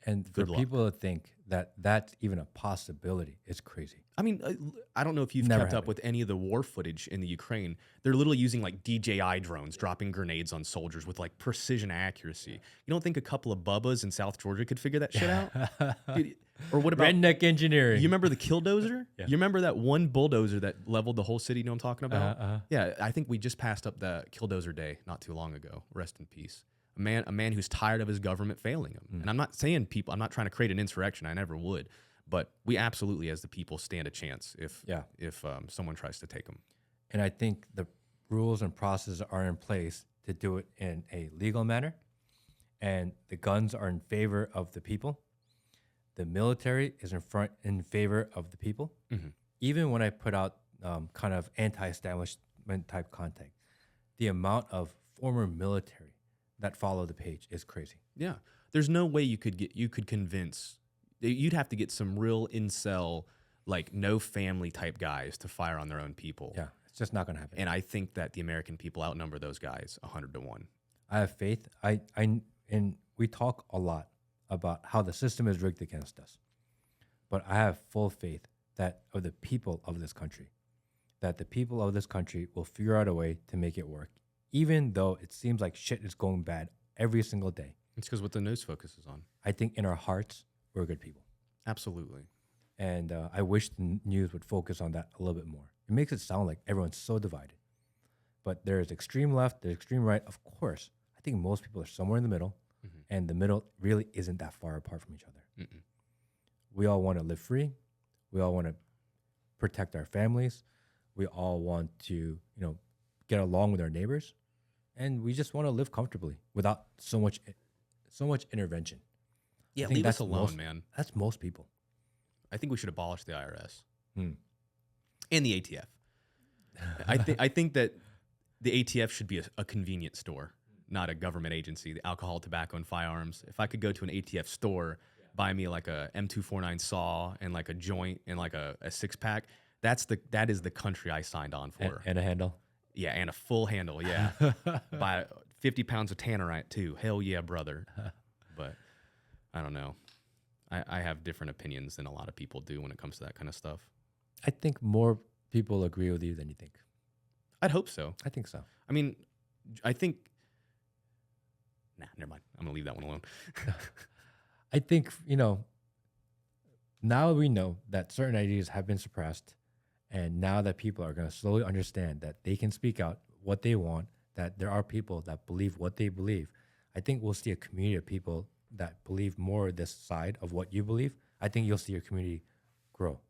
And for Good luck. people to think that that's even a possibility is crazy. I mean, I don't know if you've Never kept up happened. with any of the war footage in the Ukraine. They're literally using like DJI drones, dropping grenades on soldiers with like precision accuracy. You don't think a couple of Bubbas in South Georgia could figure that shit out? Dude, or what about Redneck engineering? You remember the Killdozer? Yeah. You remember that one bulldozer that leveled the whole city? You know what I'm talking about? Uh-huh. Yeah, I think we just passed up the Killdozer Day not too long ago. Rest in peace. A man who's tired of his government failing him. And I'm not saying I'm not trying to create an insurrection. I never would. But we absolutely, as the people, stand a chance if someone tries to take them. And I think the rules and processes are in place to do it in a legal manner. And the guns are in favor of the people. The military is in favor of the people. Mm-hmm. Even when I put out kind of anti-establishment type content, the amount of former military that follow the page is crazy. Yeah, there's no way you could convince. You'd have to get some real incel, like no family type guys to fire on their own people. Yeah, it's just not going to happen. And I think that the American people outnumber those guys 100 to 1. I have faith. And we talk a lot about how the system is rigged against us, but I have full faith that of the people of this country, that the people of this country will figure out a way to make it work, even though it seems like shit is going bad every single day. It's because what the news focuses on. I think in our hearts, we're good people. Absolutely. And I wish the news would focus on that a little bit more. It makes it sound like everyone's so divided. But there's extreme left, there's extreme right. Of course, I think most people are somewhere in the middle, and the middle really isn't that far apart from each other. Mm-mm. We all want to live free. We all want to protect our families. We all want to, get along with our neighbors, and we just want to live comfortably without so much intervention. Yeah, I think leave us that's alone, man. That's most people. I think we should abolish the IRS Hmm. and the ATF. I think that the ATF should be a convenience store, not a government agency. The alcohol, tobacco, and firearms. If I could go to an ATF store, buy me like a M249 saw and like a joint and like a 6-pack, that is the country I signed on for. And a handle. Yeah, and a full handle. Yeah, buy 50 pounds of tannerite too. Hell yeah, brother. But I don't know. I have different opinions than a lot of people do when it comes to that kind of stuff. I think more people agree with you than you think. I'd hope so. I think so. I mean, I think. Nah, never mind. I'm gonna leave that one alone. I think, now we know that certain ideas have been suppressed, and now that people are going to slowly understand that they can speak out what they want, that there are people that believe what they believe, I think we'll see a community of people that believe more this side of what you believe. I think you'll see your community grow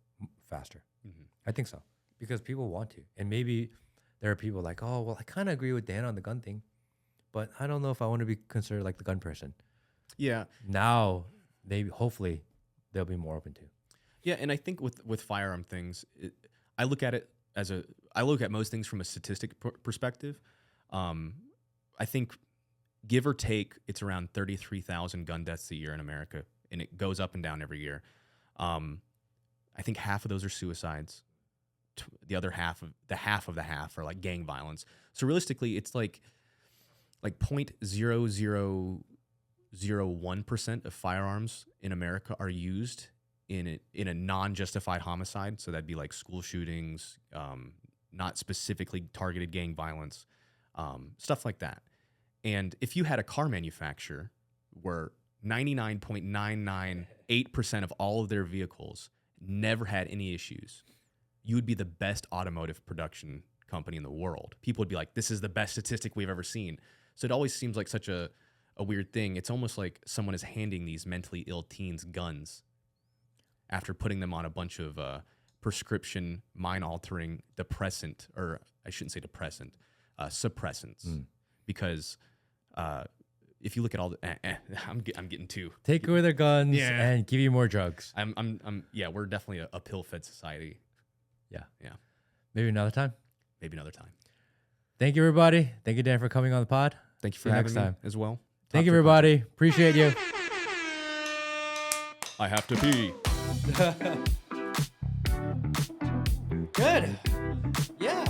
faster. Mm-hmm. I think so, because people want to. And maybe there are people like, oh, well, I kind of agree with Dan on the gun thing, but I don't know if I want to be considered like the gun person. Yeah. Now, hopefully, they'll be more open to. Yeah, and I think with firearm things, I look at it I look at most things from a statistic perspective. I think, give or take, it's around 33,000 gun deaths a year in America, and it goes up and down every year. I think half of those are suicides. The other half of the half are like gang violence. So realistically, it's like 0.0001% of firearms in America are used in a non-justified homicide. So that'd be like school shootings, not specifically targeted gang violence, stuff like that. And if you had a car manufacturer where 99.998% of all of their vehicles never had any issues, you would be the best automotive production company in the world. People would be like, this is the best statistic we've ever seen. So it always seems like such a weird thing. It's almost like someone is handing these mentally ill teens guns after putting them on a bunch of prescription, mind-altering depressant, or I shouldn't say depressant, suppressants. Because if you look at all the, I'm getting too. Take away their guns and give you more drugs. Yeah, we're definitely a pill-fed society. Yeah. Yeah. Maybe another time. Maybe another time. Thank you, everybody. Thank you, Dan, for coming on the pod. Thank you See for you having next me time. as well. Thank you, everybody. Appreciate you. I have to pee. Good. Yeah.